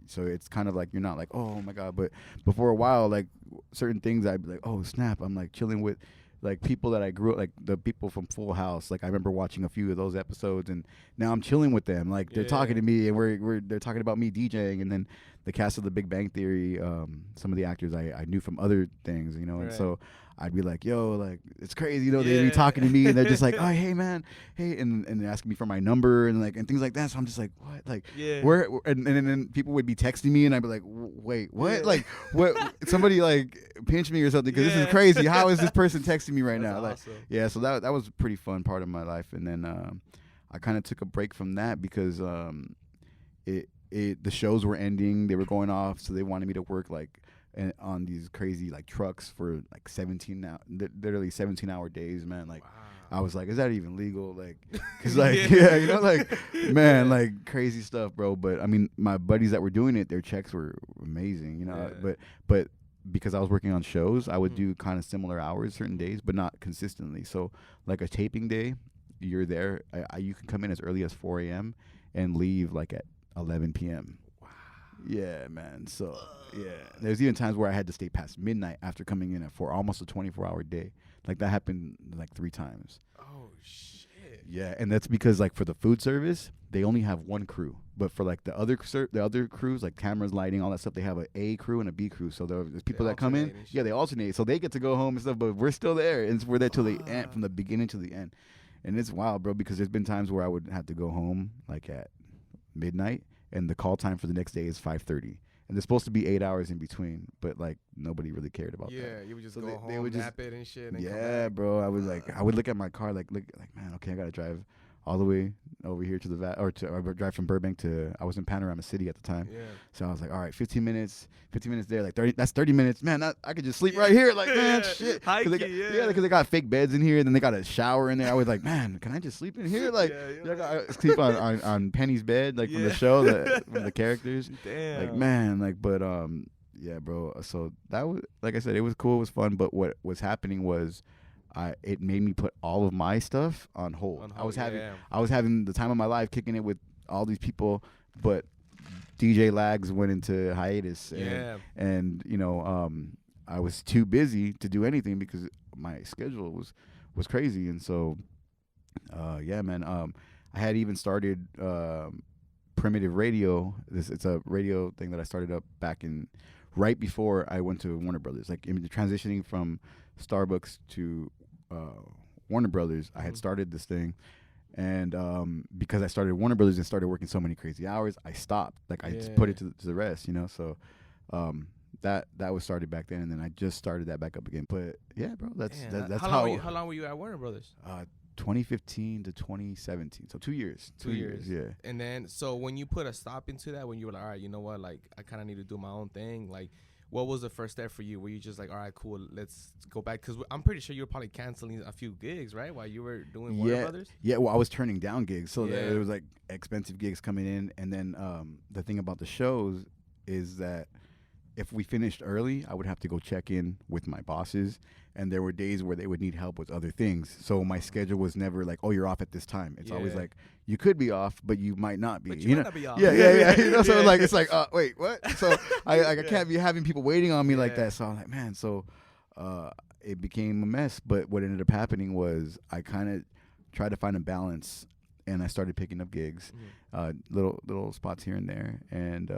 So it's kind of like you're not like, oh my God, but before a while, like certain things I'd be like, oh snap, I'm like chilling with like people that I grew up, like the people from Full House. Like I remember watching a few of those episodes, and now I'm chilling with them. Like they're talking to me, and they're talking about me DJing, and then the cast of The Big Bang Theory. Some of the actors I knew from other things, you know, and so I'd be like, yo, like it's crazy, you know. They'd be talking to me, and they're just like, oh hey man, hey, and they're asking me for my number and things like that. So I'm just like, what, like where? And then people would be texting me, and I'd be like, wait, what? Like what? Somebody like pinch me or something because this is crazy. How is this person texting me right now? Awesome. Like, so that was a pretty fun part of my life. And then I kind of took a break from that because the shows were ending, they were going off, so they wanted me to work like on these crazy like trucks for like literally 17-hour days, man. Like I was like, is that even legal? Like, cause like you know, like man, like crazy stuff, bro. But I mean, my buddies that were doing it, their checks were amazing, you know. But because I was working on shows, I would do kind of similar hours certain days, but not consistently. So like a taping day, you're there. You can come in as early as 4 a.m. and leave like at 11 p.m. Wow. Yeah, man. So there's even times where I had to stay past midnight after coming in for almost a 24-hour day. Like that happened like 3 times. Oh shit. Yeah, and that's because like for the food service, they only have one crew. But for like the other crews, like cameras, lighting, all that stuff, they have A crew and a B crew. So there's people that come in, they alternate. So they get to go home and stuff, but we're still there, and we're there till the end, from the beginning to the end. And it's wild, bro, because there's been times where I would have to go home like at midnight, and the call time for the next day is 5:30. And there's supposed to be 8 hours in between, but like nobody really cared about that. Yeah, you would just go home, nap it and shit. And come back. Bro, I would look at my car like man, okay, I gotta drive all the way over here to I drive from Burbank to, I was in Panorama City at the time. Yeah. So I was like, all right, 15 minutes there, like 30, that's 30 minutes. Man, I could just sleep right here. Like, man, shit. Because they got fake beds in here, and then they got a shower in there. I was like, man, can I just sleep in here? Like, I sleep on Penny's bed, like from the show, from the characters. Damn. Like, man, like, but, yeah, bro. So that was, like I said, it was cool, it was fun, but what was happening was, it made me put all of my stuff on hold. I was having the time of my life, kicking it with all these people, but DJ Laggz went into hiatus, and you know, I was too busy to do anything because my schedule was crazy, and so yeah, man. I had even started Primitive Radio. It's a radio thing that I started up back in right before I went to Warner Brothers, like in transitioning from Starbucks to Warner Brothers. I had started this thing, and because I started Warner Brothers and started working so many crazy hours, I stopped. Like I just put it to the rest, you know. So that was started back then, and then I just started that back up again. But yeah, bro, that's how long were you at Warner Brothers? 2015 to 2017, so 2 years. 2 years, yeah. And then, so when you put a stop into that, when you were like, all right, you know what, like I kind of need to do my own thing, like what was the first step for you? Were you just like, all right, cool, let's go back? Because I'm pretty sure you were probably canceling a few gigs, right, while you were doing Warner Brothers? Yeah, well, I was turning down gigs, so there was like expensive gigs coming in, and then the thing about the shows is that if we finished early, I would have to go check in with my bosses, and there were days where they would need help with other things. So my schedule was never like, oh, you're off at this time. It's always like, you could be off, but you might not be. But you might not be off. Yeah. You know, so like, it's like, wait, what? So I can't be having people waiting on me like that. So I'm like, man, so it became a mess. But what ended up happening was I kind of tried to find a balance, and I started picking up gigs, little spots here and there. And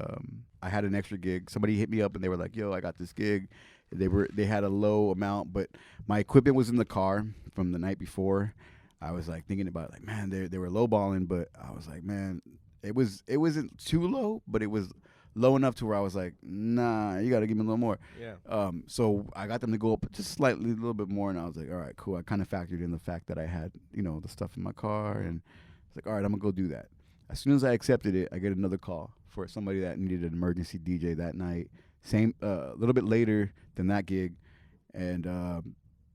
I had an extra gig. Somebody hit me up, and they were like, yo, I got this gig. They had a low amount, but my equipment was in the car from the night before. I was like thinking about it, like, man, they were lowballing, but I was like, man, it wasn't too low, but it was low enough to where I was like, nah, you got to give me a little more. Yeah. So I got them to go up just slightly, a little bit more, and I was like, all right, cool. I kind of factored in the fact that I had, you know, the stuff in my car, and I was like, all right, I'm gonna go do that. As soon as I accepted it, I get another call for somebody that needed an emergency DJ that night. Same, a little bit later than that gig, and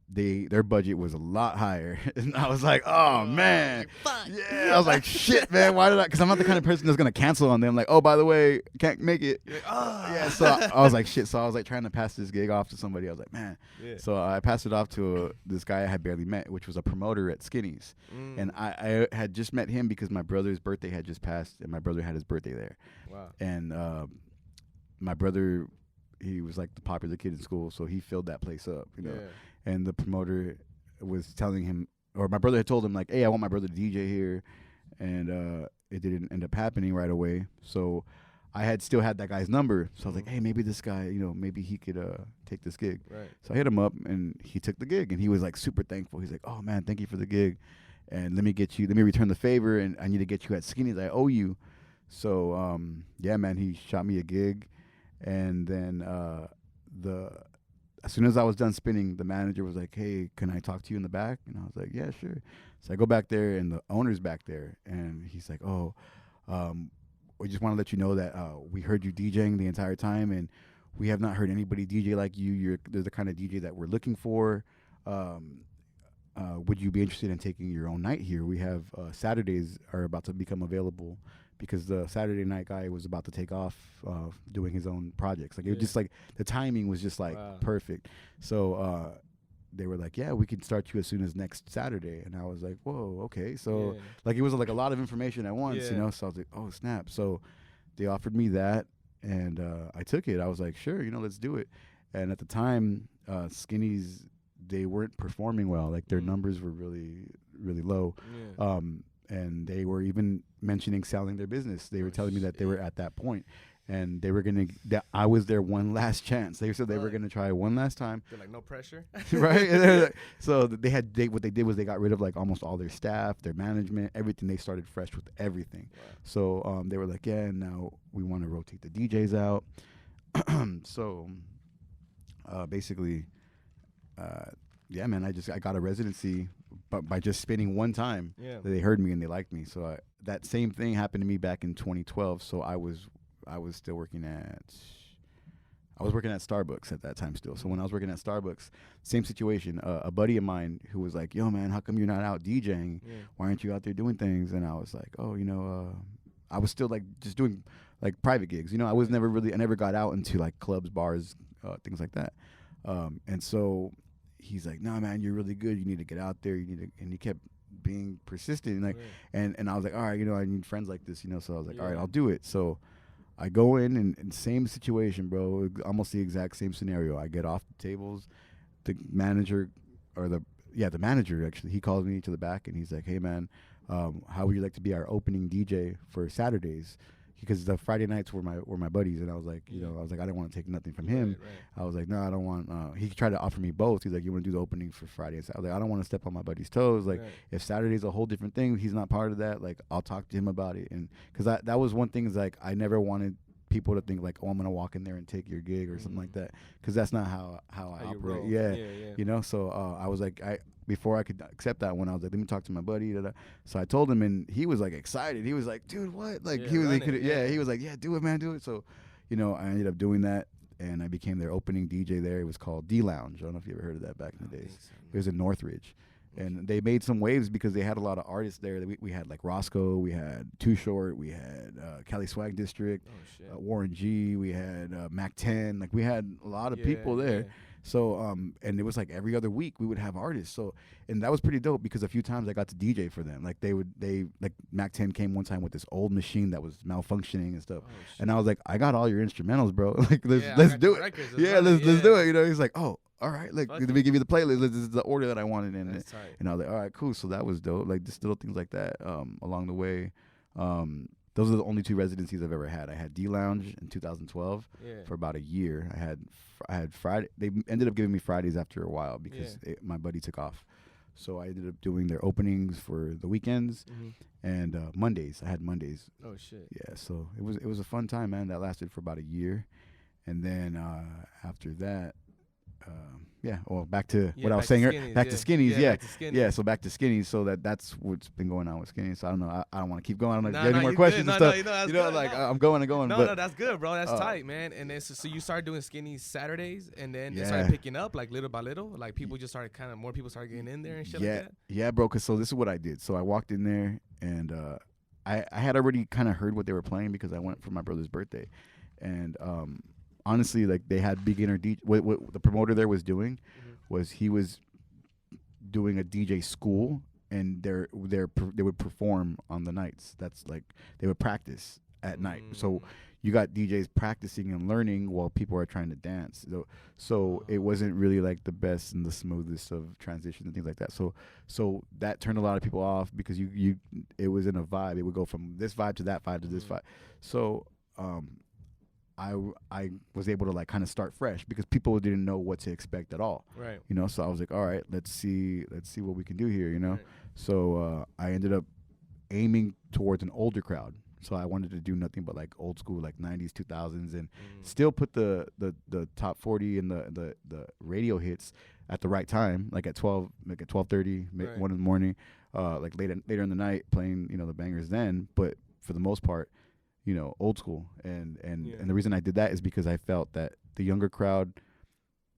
their budget was a lot higher, and I was like, oh man, yeah. I was like, shit, man, why did I? Because I'm not the kind of person that's gonna cancel on them. Like, oh, by the way, can't make it. You're like, Yeah. So I was like, shit. So I was like trying to pass this gig off to somebody. I was like, man. Yeah. So I passed it off to this guy I had barely met, which was a promoter at Skinny's, and I had just met him because my brother's birthday had just passed, and my brother had his birthday there. Wow. And my brother, he was like the popular kid in school, so he filled that place up, you know. Yeah. And the promoter was telling him, or my brother had told him, like, hey, I want my brother to DJ here. And it didn't end up happening right away. So I had still had that guy's number. So I was like, hey, maybe this guy, you know, maybe he could take this gig. Right. So I hit him up, and he took the gig. And he was, like, super thankful. He's like, oh, man, thank you for the gig. And let me return the favor, and I need to get you at Skinny's. I owe you. So, yeah, man, he shot me a gig. And then as soon as I was done spinning, the manager was like, hey, can I talk to you in the back? And I was like, yeah, sure. So I go back there, and the owner's back there, and he's like, oh, we just want to let you know that we heard you DJing the entire time, and we have not heard anybody DJ like you. They're the kind of DJ that we're looking for. Would you be interested in taking your own night here? We have Saturdays are about to become available because the Saturday night guy was about to take off doing his own projects. Like, it was just like the timing was just like perfect. So they were like, yeah, we can start you as soon as next Saturday. And I was like, whoa, okay. So like, it was like a lot of information at once, you know? So I was like, oh, snap. So they offered me that, and I took it. I was like, sure, you know, let's do it. And at the time, Skinny's, they weren't performing well. Like, their numbers were really, really low. And they were even mentioning selling their business. They were telling me that they were at that point, and they were that I was their one last chance. They said they were gonna try one last time. They're like, no pressure, right? So what they did was they got rid of like almost all their staff, their management, everything. They started fresh with everything. Wow. So they were like, yeah, now we want to rotate the DJs out. So basically, yeah, man, I got a residency, but by just spinning one time, they heard me and they liked me. So that same thing happened to me back in 2012. So I was still working at Starbucks at that time still. So when I was working at Starbucks, same situation. A buddy of mine who was like, yo, man, how come you're not out DJing? Why aren't you out there doing things? And I was like, oh, you know, I was still like just doing like private gigs. You know, I never got out into like clubs, bars, things like that. And so he's like, nah, man, you're really good. You need to get out there. And he kept being persistent. And like, and I was like, all right, you know, I need friends like this, you know? So I was like, all right, I'll do it. So I go in and same situation, bro, almost the exact same scenario. I get off the tables. The manager, the manager actually, he calls me to the back and he's like, hey, man, how would you like to be our opening DJ for Saturdays? Because the Friday nights were my buddies, and I was like, you know, I didn't want to take nothing from him. Right. I was like, no, I don't want. He tried to offer me both. He's like, you want to do the opening for Fridays? I was like, I don't want to step on my buddy's toes. Like, if Saturday's a whole different thing, he's not part of that. Like, I'll talk to him about it. And because that was one thing is like, I never wanted people to think like, oh, I'm gonna walk in there and take your gig or something like that, because that's not how I operate. You know. So I was like, before I could accept that one, I was like, let me talk to my buddy. So I told him, and he was like excited. He was like, dude, what? Like he was like, yeah, do it, man, do it. So, you know, I ended up doing that, and I became their opening DJ there. It was called D Lounge. I don't know if you ever heard of that back in the days. So, it was in Northridge. And they made some waves because they had a lot of artists there. We had like Roscoe, we had Too Short, we had Cali Swag District, Warren G, we had Mac 10. Like, we had a lot of people there. Yeah. So, and it was like every other week we would have artists. So, and that was pretty dope because a few times I got to DJ for them. Like, like Mac 10 came one time with this old machine that was malfunctioning and stuff. And I was like, I got all your instrumentals, bro. Like, let's do it. Let's do it. You know, he's like, oh, all right, like, let me give you the playlist. This is the order that I wanted in it. And I was like, all right, cool. So that was dope. Like, just little things like that along the way. Those are the only two residencies I've ever had. I had D Lounge in 2012 for about a year. I had Friday. They ended up giving me Fridays after a while because my buddy took off. So I ended up doing their openings for the weekends and Mondays. I had Mondays. Oh shit. Yeah. So it was a fun time, man. That lasted for about a year, and then after that. Yeah, well, back to Yeah, what I was back to saying. Skinnies, Back to Skinnies, yeah. back to Skinnies. Yeah, so back to Skinnies. So that's what's been going on with Skinnies. So I don't know. I don't want to keep going. I don't know if you have any more questions and stuff. I'm going and going. No, that's good, bro. That's tight, man. And then so you started doing Skinnies Saturdays, and then it started picking up like little by little. Like people just started more people started getting in there and shit like that. Yeah, bro. Cause so this is what I did. So I walked in there and I had already kind of heard what they were playing because I went for my brother's birthday, and honestly, like they had beginner DJ. What the promoter there was doing was he was doing a DJ school, and they would perform on the nights. That's like they would practice at night. So you got DJs practicing and learning while people are trying to dance. So it wasn't really like the best and the smoothest of transitions and things like that. So that turned a lot of people off because it was in a vibe. It would go from this vibe to that vibe to this vibe. So I was able to like kind of start fresh because people didn't know what to expect at all. Right. You know, so I was like, all right, let's see what we can do here, you know? Right. So I ended up aiming towards an older crowd. So I wanted to do nothing but like old school, like 90s, 2000s, and still put the top 40 and the radio hits at the right time, like at 12:30, right. 1 in the morning, like later in the night, playing, you know, the bangers then. But for the most part, you know, old school. And the reason I did that is because I felt that the younger crowd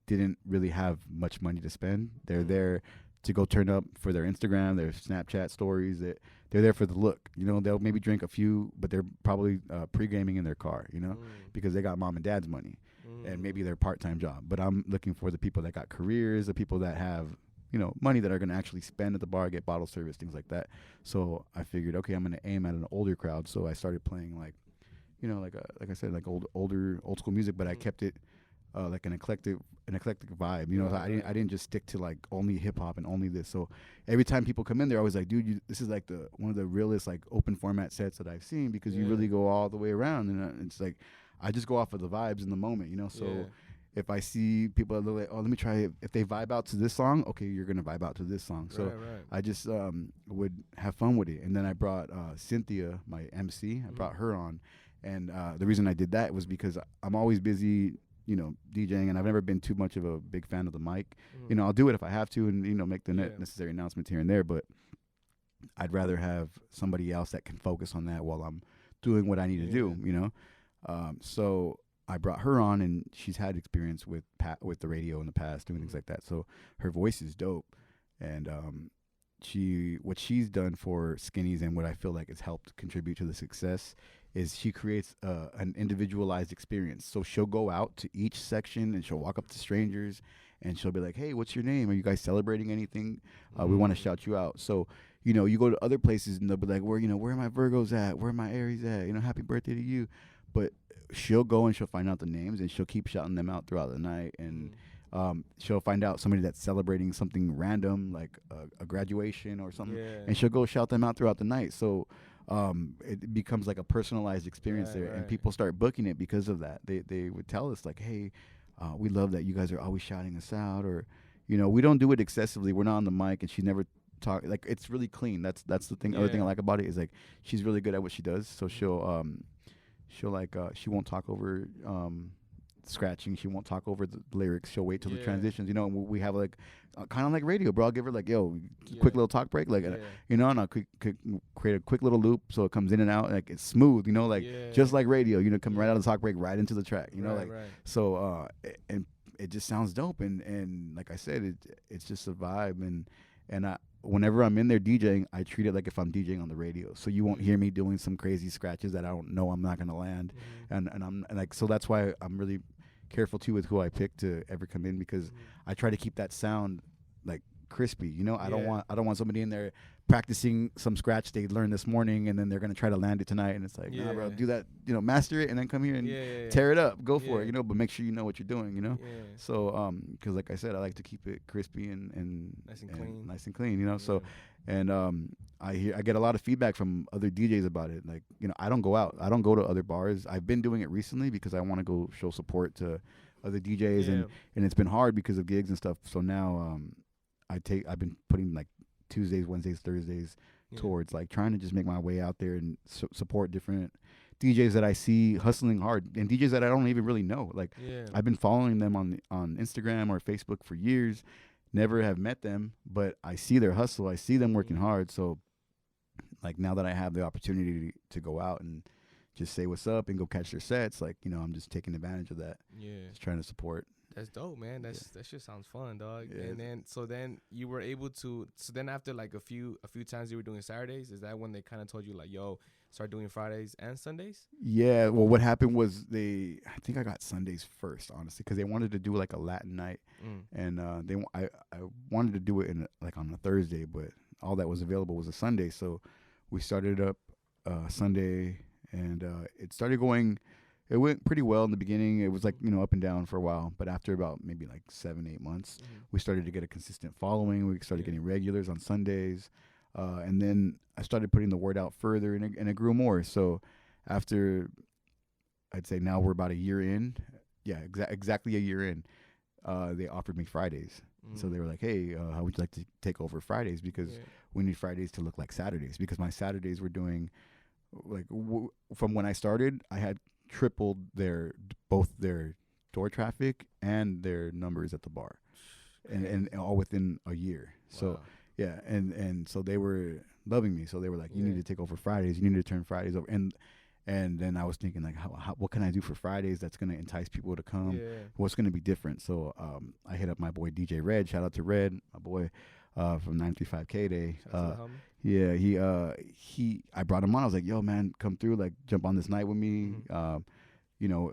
didn't really have much money to spend. They're there to go turn up for their Instagram, their Snapchat stories. They're there for the look. You know, they'll maybe drink a few, but they're probably pre-gaming in their car, you know, because they got mom and dad's money and maybe their part-time job. But I'm looking for the people that got careers, the people that have, you know, money that are going to actually spend at the bar, get bottle service, things like that. So I figured, okay, I'm going to aim at an older crowd. So I started playing like, you know, like I said, like old school music, but I kept it like an eclectic vibe. You know, I didn't just stick to like only hip hop and only this. So every time people come in, they're always like, dude, this is like one of the realest like open format sets that I've seen because you really go all the way around, and it's like I just go off of the vibes in the moment, you know. So if I see people that are like, oh, let me try it. If they vibe out to this song, okay, you're gonna vibe out to this song. So I just would have fun with it. And then I brought Cynthia, my MC. I brought her on, and the reason I did that was because I'm always busy, you know, DJing, and I've never been too much of a big fan of the mic. You know, I'll do it if I have to, and you know, make the necessary announcements here and there. But I'd rather have somebody else that can focus on that while I'm doing what I need to do. You know, so I brought her on, and she's had experience with the radio in the past, doing things like that. So her voice is dope, and what she's done for Skinnies and what I feel like has helped contribute to the success is she creates an individualized experience. So she'll go out to each section and she'll walk up to strangers and she'll be like, hey, what's your name? Are you guys celebrating anything? We want to shout you out. So, you know, you go to other places and they'll be like, where are my Virgos at? Where are my Aries at? You know, happy birthday to you. But she'll go and she'll find out the names and she'll keep shouting them out throughout the night. And she'll find out somebody that's celebrating something random, like a graduation or something, and she'll go shout them out throughout the night. So it becomes like a personalized experience there, and people start booking it because of that. They would tell us like, hey, we love that you guys are always shouting us out, or, you know, we don't do it excessively. We're not on the mic, and she never talk, like, it's really clean. That's the thing. Other thing I like about it is like she's really good at what she does. So she'll like she won't talk over scratching. She won't talk over the lyrics. She'll wait till the transitions. You know, and we have like kind of like radio, bro. I'll give her like, yo, quick little talk break, like you know, and I'll create a quick little loop so it comes in and out, like it's smooth. You know, like just like radio. You know, come right out of the talk break, right into the track. You know, so and it just sounds dope. And like I said, it's just a vibe. And whenever I'm in there DJing, I treat it like if I'm DJing on the radio. So you won't hear me doing some crazy scratches that I don't know I'm not gonna land. And I'm like, so that's why I'm really careful too with who I pick to ever come in, because I try to keep that sound like crispy. You know, I don't want somebody in there practicing some scratch they learned this morning and then they're gonna try to land it tonight, and it's like, nah, bro, do that, you know, master it and then come here and tear it up, go for it, you know, but make sure you know what you're doing, you know. So because like I said, I like to keep it crispy and nice and clean, you know. So and I get a lot of feedback from other DJs about it. Like, you know, I don't go to other bars. I've been doing it recently because I want to go show support to other DJs, and it's been hard because of gigs and stuff. So now I've been putting like Tuesdays, Wednesdays, Thursdays towards like trying to just make my way out there and support different DJs that I see hustling hard and DJs that I don't even really know. Like I've been following them on Instagram or Facebook for years, never have met them, but I see their hustle. I see them working hard. So like now that I have the opportunity to go out and just say what's up and go catch their sets, like, you know, I'm just taking advantage of that. Yeah. Just trying to support. That's dope, man. That shit sounds fun, dog. Yeah. And then you were able to. So then after like a few times you were doing Saturdays, is that when they kind of told you like, yo, start doing Fridays and Sundays? Yeah. Well, what happened was I think I got Sundays first, honestly, because they wanted to do like a Latin night, and I wanted to do it on a Thursday, but all that was available was a Sunday, so we started up Sunday, and it started going. It went pretty well in the beginning. It was like, you know, up and down for a while. But after about maybe like 7-8 months, we started to get a consistent following. We started getting regulars on Sundays. And then I started putting the word out further, and it grew more. So after, I'd say now we're about a year in. Yeah, exactly a year in. They offered me Fridays. So they were like, hey, how would you like to take over Fridays? Because we need Fridays to look like Saturdays. Because my Saturdays were doing, like, from when I started, I had tripled both their door traffic and their numbers at the bar, and all within a year. Wow. So yeah, and so they were loving me. So they were like, you need to take over Fridays. You need to turn Fridays over. And then I was thinking like, what can I do for Fridays that's gonna entice people to come? Yeah. What's gonna be different? So I hit up my boy DJ Red. Shout out to Red, my boy from 935K Day. Yeah, I brought him on. I was like, yo, man, come through, like, jump on this night with me. You know,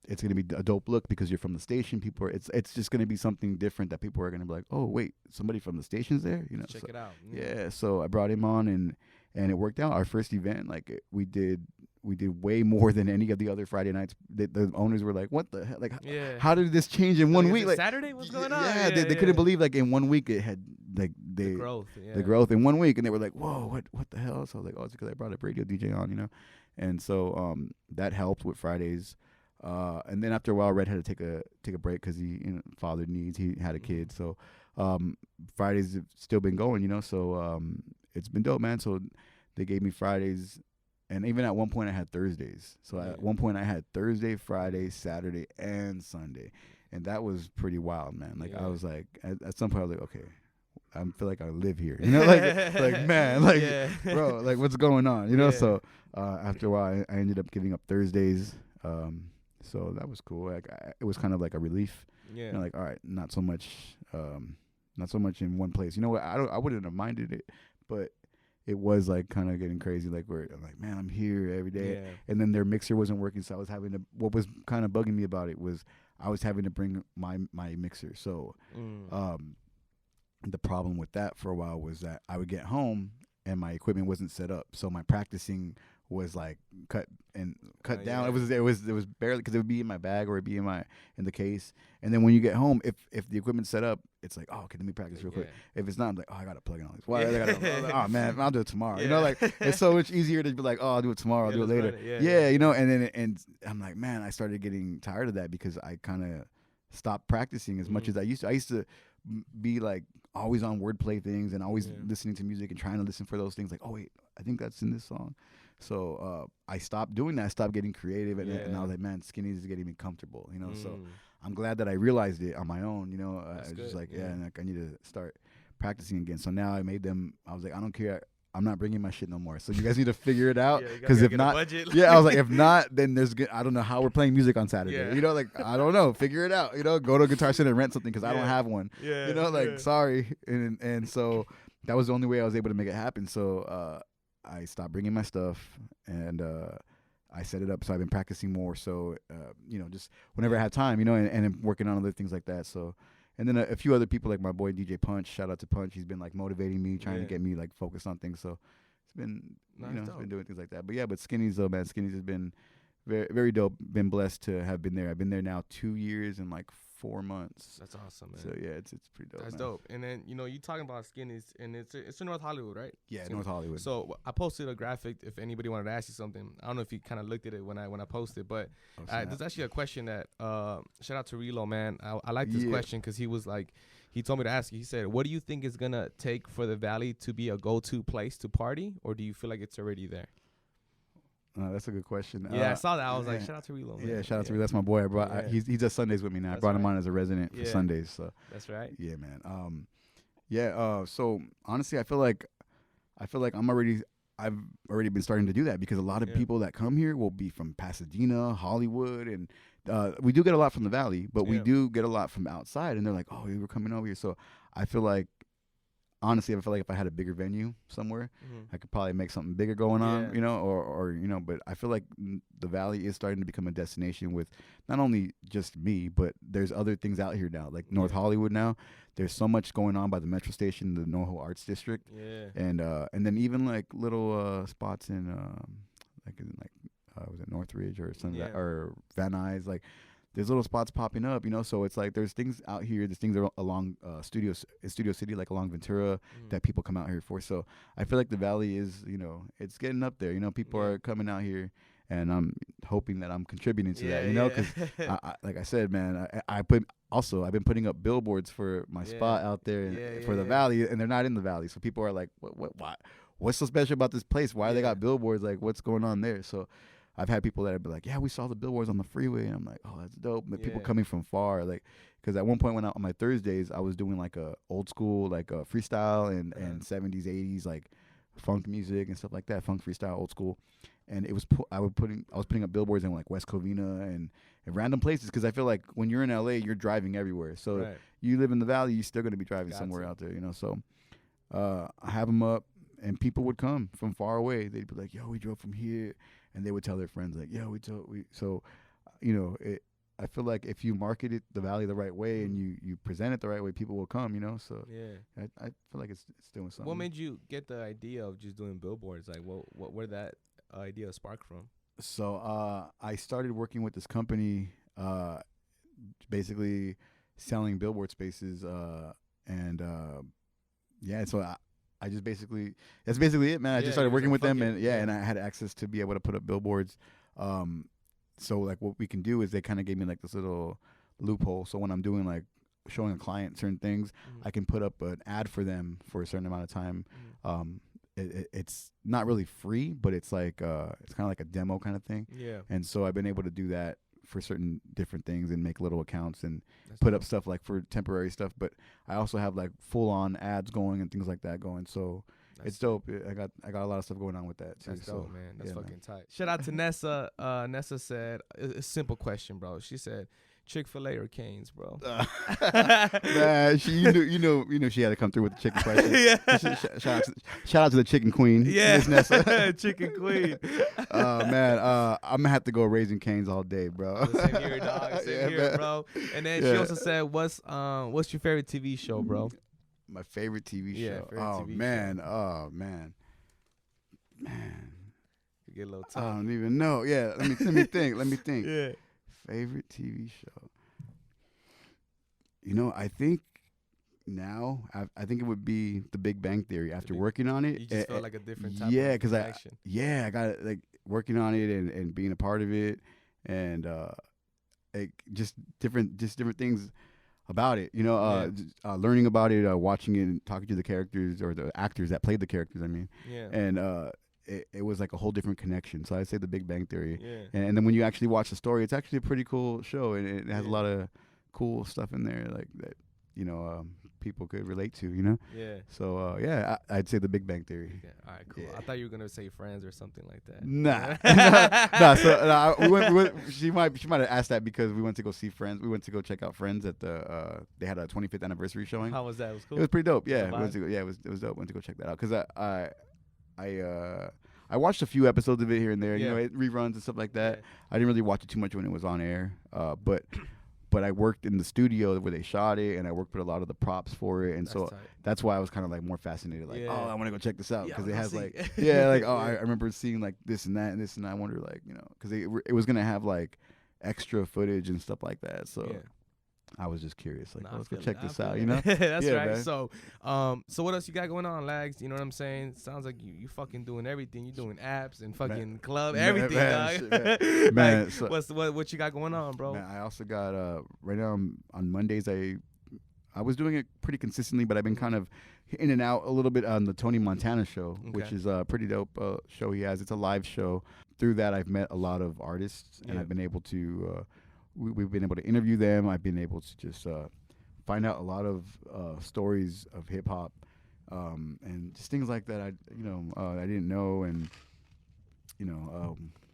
it's gonna be a dope look because you're from the station. It's just gonna be something different that people are gonna be like, oh wait, somebody from the station's there. You know, check it out. Yeah, so I brought him on, and it worked out. Our first event, like, we did way more than any of the other Friday nights. The owners were like, what the hell? Like, how did this change in 1 week? Like, Saturday, what's going on? Yeah, they couldn't believe, like, in 1 week it had, like, the growth in 1 week, and they were like, whoa, what the hell? So I was like, oh, it's because I brought a radio DJ on, you know. And so that helped with Fridays. And then after a while, Red had to take a break because he, you know, father needs. He had a kid, so Fridays have still been going, you know. So it's been dope, man. So they gave me Fridays, and even at one point I had Thursdays. So at one point I had Thursday, Friday, Saturday, and Sunday, and that was pretty wild, man. Like I was like, at some point I was like, okay, I feel like I live here, you know, like man, like bro, like what's going on, you know? So after a while, I ended up giving up Thursdays. So that was cool. Like it was kind of like a relief. Yeah. You know, like, all right, not so much in one place. You know what? I wouldn't have minded it, but it was like kind of getting crazy. Like where I'm like, man, I'm here every day. Yeah. And then their mixer wasn't working, so I was having to. What was kind of bugging me about it was I was having to bring my mixer. So, the problem with that for a while was that I would get home and my equipment wasn't set up, so my practicing was like cut down. Yeah. It was barely, because it would be in my bag or it'd be in the case. And then when you get home, if the equipment's set up, it's like, oh, okay, let me practice real quick. If it's not, I'm like, oh, I gotta plug in all these wires. Oh man, I'll do it tomorrow. Yeah. You know, like it's so much easier to be like, oh, I'll do it tomorrow. I'll do it later. You know. And I'm like, man, I started getting tired of that because I kind of stopped practicing as much as I used to. I used to be like always on wordplay things and always listening to music and trying to listen for those things. Like, oh wait, I think that's in this song. So I stopped doing that. I stopped getting creative, and I was like, man, Skinny is getting me comfortable, you know. So I'm glad that I realized it on my own, you know. I was just like, and like, I need to start practicing again. So now I made them. I was like, I don't care. I'm not bringing my shit no more. So you guys need to figure it out, because if not, I was like, if not, then I don't know how we're playing music on Saturday. Yeah. You know, like I don't know. Figure it out. You know, go to Guitar Center and rent something because I don't have one. Yeah. You know, like sorry. And so that was the only way I was able to make it happen. So I stopped bringing my stuff, and I set it up. So I've been practicing more. So you know, just whenever I have time, you know, and I'm working on other things like that. So. And then a few other people, like my boy DJ Punch. Shout out to Punch. He's been like motivating me, trying to get me like focused on things. So it's been, it's been doing things like that. But yeah, but Skinny's though, man. Skinny's has been very, very dope. Been blessed to have been there. I've been there now 2 years and like 4 months. That's awesome, man. So yeah, it's pretty dope. That's dope. And then you talking about Skinny's, and it's in North Hollywood, right? Yeah, North Hollywood. So I posted a graphic. If anybody wanted to ask you something, I don't know if you kind of looked at it when I posted, but there's actually a question that shout out to Relo, man. I like this question because he was like, he told me to ask you. He said, "What do you think is gonna take for the Valley to be a go-to place to party, or do you feel like it's already there?" That's a good question. Yeah, I saw that. I was like, shout out to Relo, man. Yeah, shout out to Relo. That's my boy. He does Sundays with me now. I brought him on as a resident for Sundays. So that's right. Yeah, man. So honestly, I feel like I've already been starting to do that because a lot of people that come here will be from Pasadena, Hollywood, and we do get a lot from the Valley, but we do get a lot from outside, and they're like, oh, you were coming over here. So I feel like, honestly, I feel like if I had a bigger venue somewhere, I could probably make something bigger going on, you know, or you know, but I feel like the Valley is starting to become a destination with not only just me, but there's other things out here now, like North Hollywood now. There's so much going on by the Metro Station, the NoHo Arts District, and then even like little spots in was it Northridge or something or Van Nuys, like there's little spots popping up, you know. So it's like there's things out here, there's things along Studio City, like along Ventura, that people come out here for. So I feel like the Valley is, you know, it's getting up there. You know, people are coming out here, and I'm hoping that I'm contributing to that. You know, because like I said, man, I've been putting up billboards for my spot out there for the Valley, and they're not in the Valley. So people are like, why? What's so special about this place? Why they got billboards? Like, what's going on there? So I've had people that have been like, yeah, we saw the billboards on the freeway. And I'm like, oh, that's dope. But people coming from far, like, because at one point when on my Thursdays, I was doing like a old school, like a freestyle and 70s, 80s, like funk music and stuff like that, funk freestyle, old school. And it was I was putting up billboards in like West Covina and random places, because I feel like when you're in LA, you're driving everywhere. So you live in the Valley, you're still going to be driving somewhere out there, you know. So I have them up, and people would come from far away. They'd be like, yo, we drove from here. And they would tell their friends, like, yo, so, you know, I feel like if you market it, the Valley, the right way, and you present it the right way, people will come, you know. So I feel like it's doing something. What made you get the idea of just doing billboards? Like, where did that idea spark from? So I started working with this company, basically selling billboard spaces, so I just that's basically it, man. I just started working with them, and and I had access to be able to put up billboards. So like what we can do is they kind of gave me like this little loophole. So when I'm doing like showing a client certain things, I can put up an ad for them for a certain amount of time. It's not really free, but it's like it's kind of like a demo kind of thing. Yeah. And so I've been able to do that for certain different things and make little accounts and put up stuff like for temporary stuff. But I also have like full on ads going and things like that going. So it's dope. I got a lot of stuff going on with that too. That's dope, man. That's fucking tight. Shout out to Nessa. Nessa said a simple question, bro. She said, Chick-fil-A or Cane's, bro? Man, you know she had to come through with the chicken question. Shout out to the chicken queen. Yeah, Nessa. Chicken queen. Man, I'm gonna have to go Raising Cane's all day, bro. Same here, dog. Same here, bro. And then she also said, what's your favorite TV show, bro? My favorite TV show. Man. You get a little tough. I don't even know. Yeah, let me think. Yeah. Favorite TV show. You know, I think now I think it would be The Big Bang Theory. After working on it, you just felt like a different type of because action. I got like working on it and being a part of it, and just different things about it. You know, learning about it, watching it, and talking to the characters or the actors that played the characters. I mean, and it was like a whole different connection. So I'd say The Big Bang Theory. Yeah. And then when you actually watch the story, it's actually a pretty cool show, and it has a lot of cool stuff in there, like that, you know, people could relate to, you know? Yeah. So, I'd say The Big Bang Theory. Yeah. All right, cool. Yeah. I thought you were going to say Friends or something like that. Nah. So we went, she might have asked that because we went to go see Friends. We went to go check out Friends at they had a 25th anniversary showing. How was that? It was cool? It was pretty dope. Yeah. It was dope. Went to go check that out because I watched a few episodes of it here and there, you know, reruns and stuff like that. Yeah. I didn't really watch it too much when it was on air, but I worked in the studio where they shot it, and I worked with a lot of the props for it, and that's why I was kind of like more fascinated, like, I want to go check this out because it has like, I remember seeing like this and that and this, and I wonder like, you know, because it was gonna have like extra footage and stuff like that, so. Yeah. I was just curious, like, let's go check this out, you know? That's right. Man. So what else you got going on, Laggz? You know what I'm saying? Sounds like you fucking doing everything. You doing apps and fucking club, everything, dog. Man, like, so, what you got going on, bro? Man, I also got right now on Mondays I was doing it pretty consistently, but I've been kind of in and out a little bit on the Tony Montana show, which is a pretty dope show he has. It's a live show. through that, I've met a lot of artists, and I've been able to. We've been able to interview them. I've been able to just find out a lot of stories of hip hop, and just things like that. I didn't know, and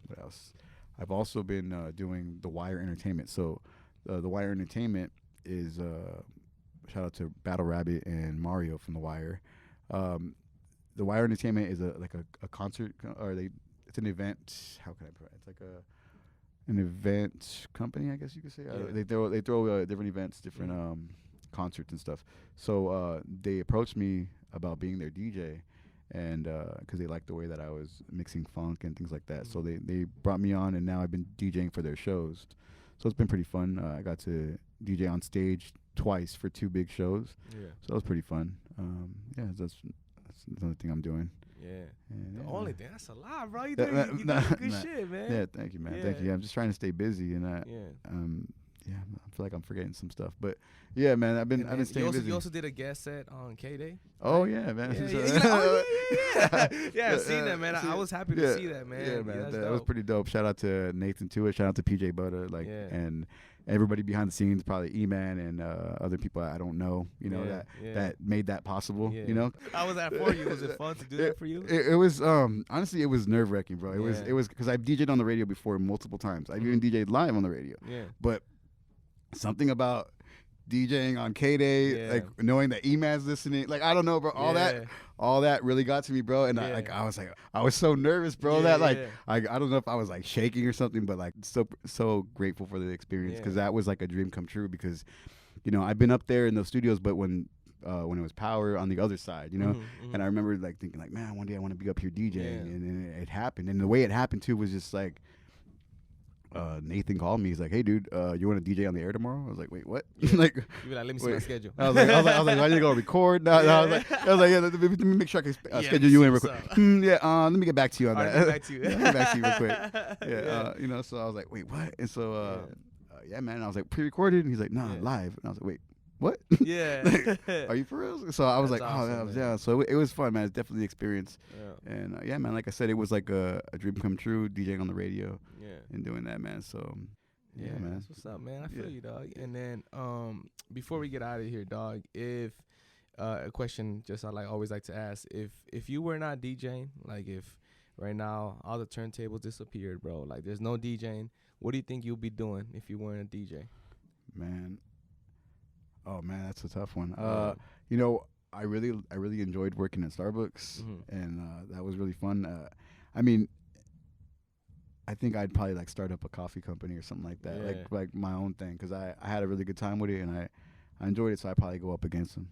what else? I've also been doing The Wire Entertainment. So, The Wire Entertainment is shout out to Battle Rabbit and Mario from The Wire. The Wire Entertainment is a concert, it's an event. How can I put it? It's like an event company, I guess you could say. They throw different events, different concerts and stuff. So they approached me about being their DJ, and because they liked the way that I was mixing funk and things like that. So they brought me on, and now I've been DJing for their shows. So it's been pretty fun. I got to DJ on stage twice for 2 big shows. Yeah. So that was pretty fun. That's another thing I'm doing. Yeah. And the only thing, that's a lot, bro. You doing good shit, man. Yeah, thank you, man. Yeah. Thank you. I'm just trying to stay busy, and I feel like I'm forgetting some stuff, but yeah, man, I've been staying busy. You also did a guest set on K-Day. Oh yeah, man. Yeah, I've seen that, man. I was happy to see that, man. Yeah, man, that was pretty dope. Shout out to Nathan Tuitt. Shout out to PJ Butter, and everybody behind the scenes, probably E-Man and other people I don't know, that made that possible. How was that for you? Was it fun to do that for you? It was honestly, it was nerve-wracking, bro. It was because I've DJed on the radio before multiple times. I've even DJed live on the radio. Yeah. But something about DJing on K-Day, like knowing that E-Man's listening, like I don't know, bro. All that really got to me, bro. And I was so nervous, bro. I don't know if I was like shaking or something, but like so grateful for the experience, because that was like a dream come true. Because I've been up there in those studios, but when it was power on the other side, and I remember like thinking like, man, one day I want to be up here DJing, and it happened. And the way it happened too was just like, Nathan called me. He's like, "Hey, dude, you want to DJ on the air tomorrow?" I was like, "Wait, what?" Like, you be like, "Let me see my schedule." I was like, "I need to go record." No, I was like, "Yeah, let me make sure I can schedule you in real quick." Let me get back to you on that. Get back to you. Let me get back to you real quick. So I was like, "Wait, what?" And so, man, I was like, "Pre-recorded," and he's like, "Nah, live." And I was like, "Wait, what?" Yeah. Are you for real? So I was like, awesome, yeah. So it was fun, man. It's definitely an experience. Yeah. And man, like I said, it was like a dream come true, DJing on the radio. Yeah. And doing that, man. So yeah, man. That's what's up, man. I feel you, dog. And then before we get out of here, dog, if a question just I always like to ask, if you were not DJing, like if right now all the turntables disappeared, bro, like there's no DJing, what do you think you'll be doing if you weren't a DJ? Man. Oh man, that's a tough one. I really enjoyed working at Starbucks, and that was really fun. I think I'd probably like start up a coffee company or something like that, like my own thing, because I had a really good time with it, and I enjoyed it. So I probably go up against them,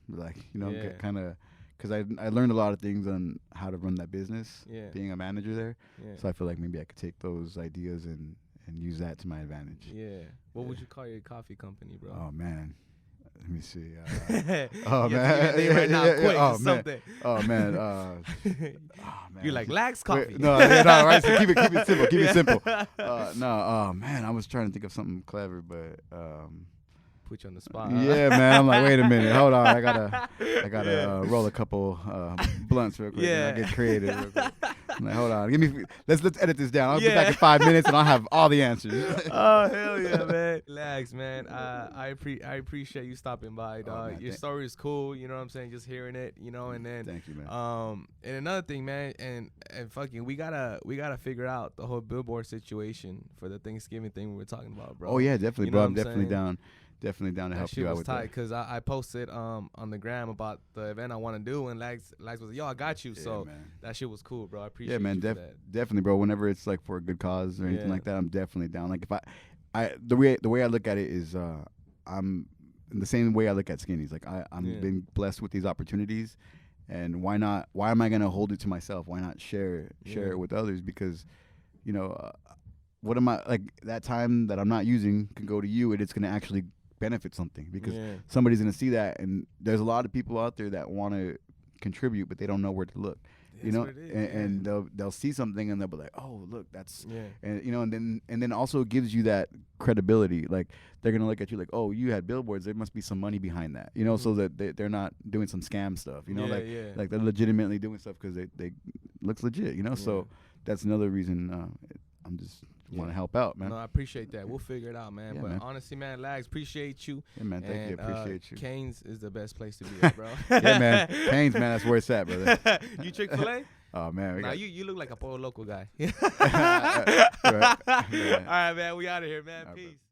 kind of, because I learned a lot of things on how to run that business, being a manager there. Yeah. So I feel like maybe I could take those ideas and use that to my advantage. Yeah. What would you call your coffee company, bro? Oh man. Let me see. Oh man! Right now, quick, something. Oh man! You're like Laggz Coffee. No, right. So keep it simple. Keep it simple. Oh man! I was trying to think of something clever, but put you on the spot. Yeah, man. I'm like, wait a minute, hold on. I gotta roll a couple blunts real quick. Yeah. And I get creative real quick. I'm like, hold on. Let's edit this down. I'll be back in 5 minutes and I'll have all the answers. Oh hell yeah, man. Laggz, man. I appreciate you stopping by, dog. Man, your story is cool, you know what I'm saying? Just hearing it, and then thank you, man. And another thing, man, and fucking we gotta figure out the whole Billboard situation for the Thanksgiving thing we were talking about, bro. Oh yeah, definitely, bro. I'm definitely down. Definitely down to help you out with that. That shit was tight, because I posted on the gram about the event I want to do, and Laggz was like, yo, I got you. Yeah, so man. That shit was cool, bro. I appreciate you for that. Definitely, bro. Whenever it's like for a good cause or anything like that, I'm definitely down. Like if the way I look at it is I'm in the same way I look at Skinnies. Like I'm been blessed with these opportunities, and why not? Why am I gonna hold it to myself? Why not share it with others? Because what am I, like, that time that I'm not using can go to you, and it's gonna actually benefit something, because somebody's gonna see that, and there's a lot of people out there that want to contribute, but they don't know where to look. And they'll see something and they'll be like, oh look, that's and then also it gives you that credibility. Like they're gonna look at you like, oh, you had billboards, there must be some money behind that, so that they're not doing some scam stuff, like they're legitimately doing stuff because they looks legit, so that's another reason I'm just want to help out, man. No, I appreciate that. We'll figure it out, man. Yeah, but man. honestly, man, Laggz, appreciate you. Yeah, man. Thank you. Appreciate you. Canes is the best place to be at, bro. Yeah, man. Canes, man. That's where it's at, brother. You Chick-fil-A? Oh, man. Nah, you look like a Pollo Loco guy. Right. All right, man. We out of here, man. Peace.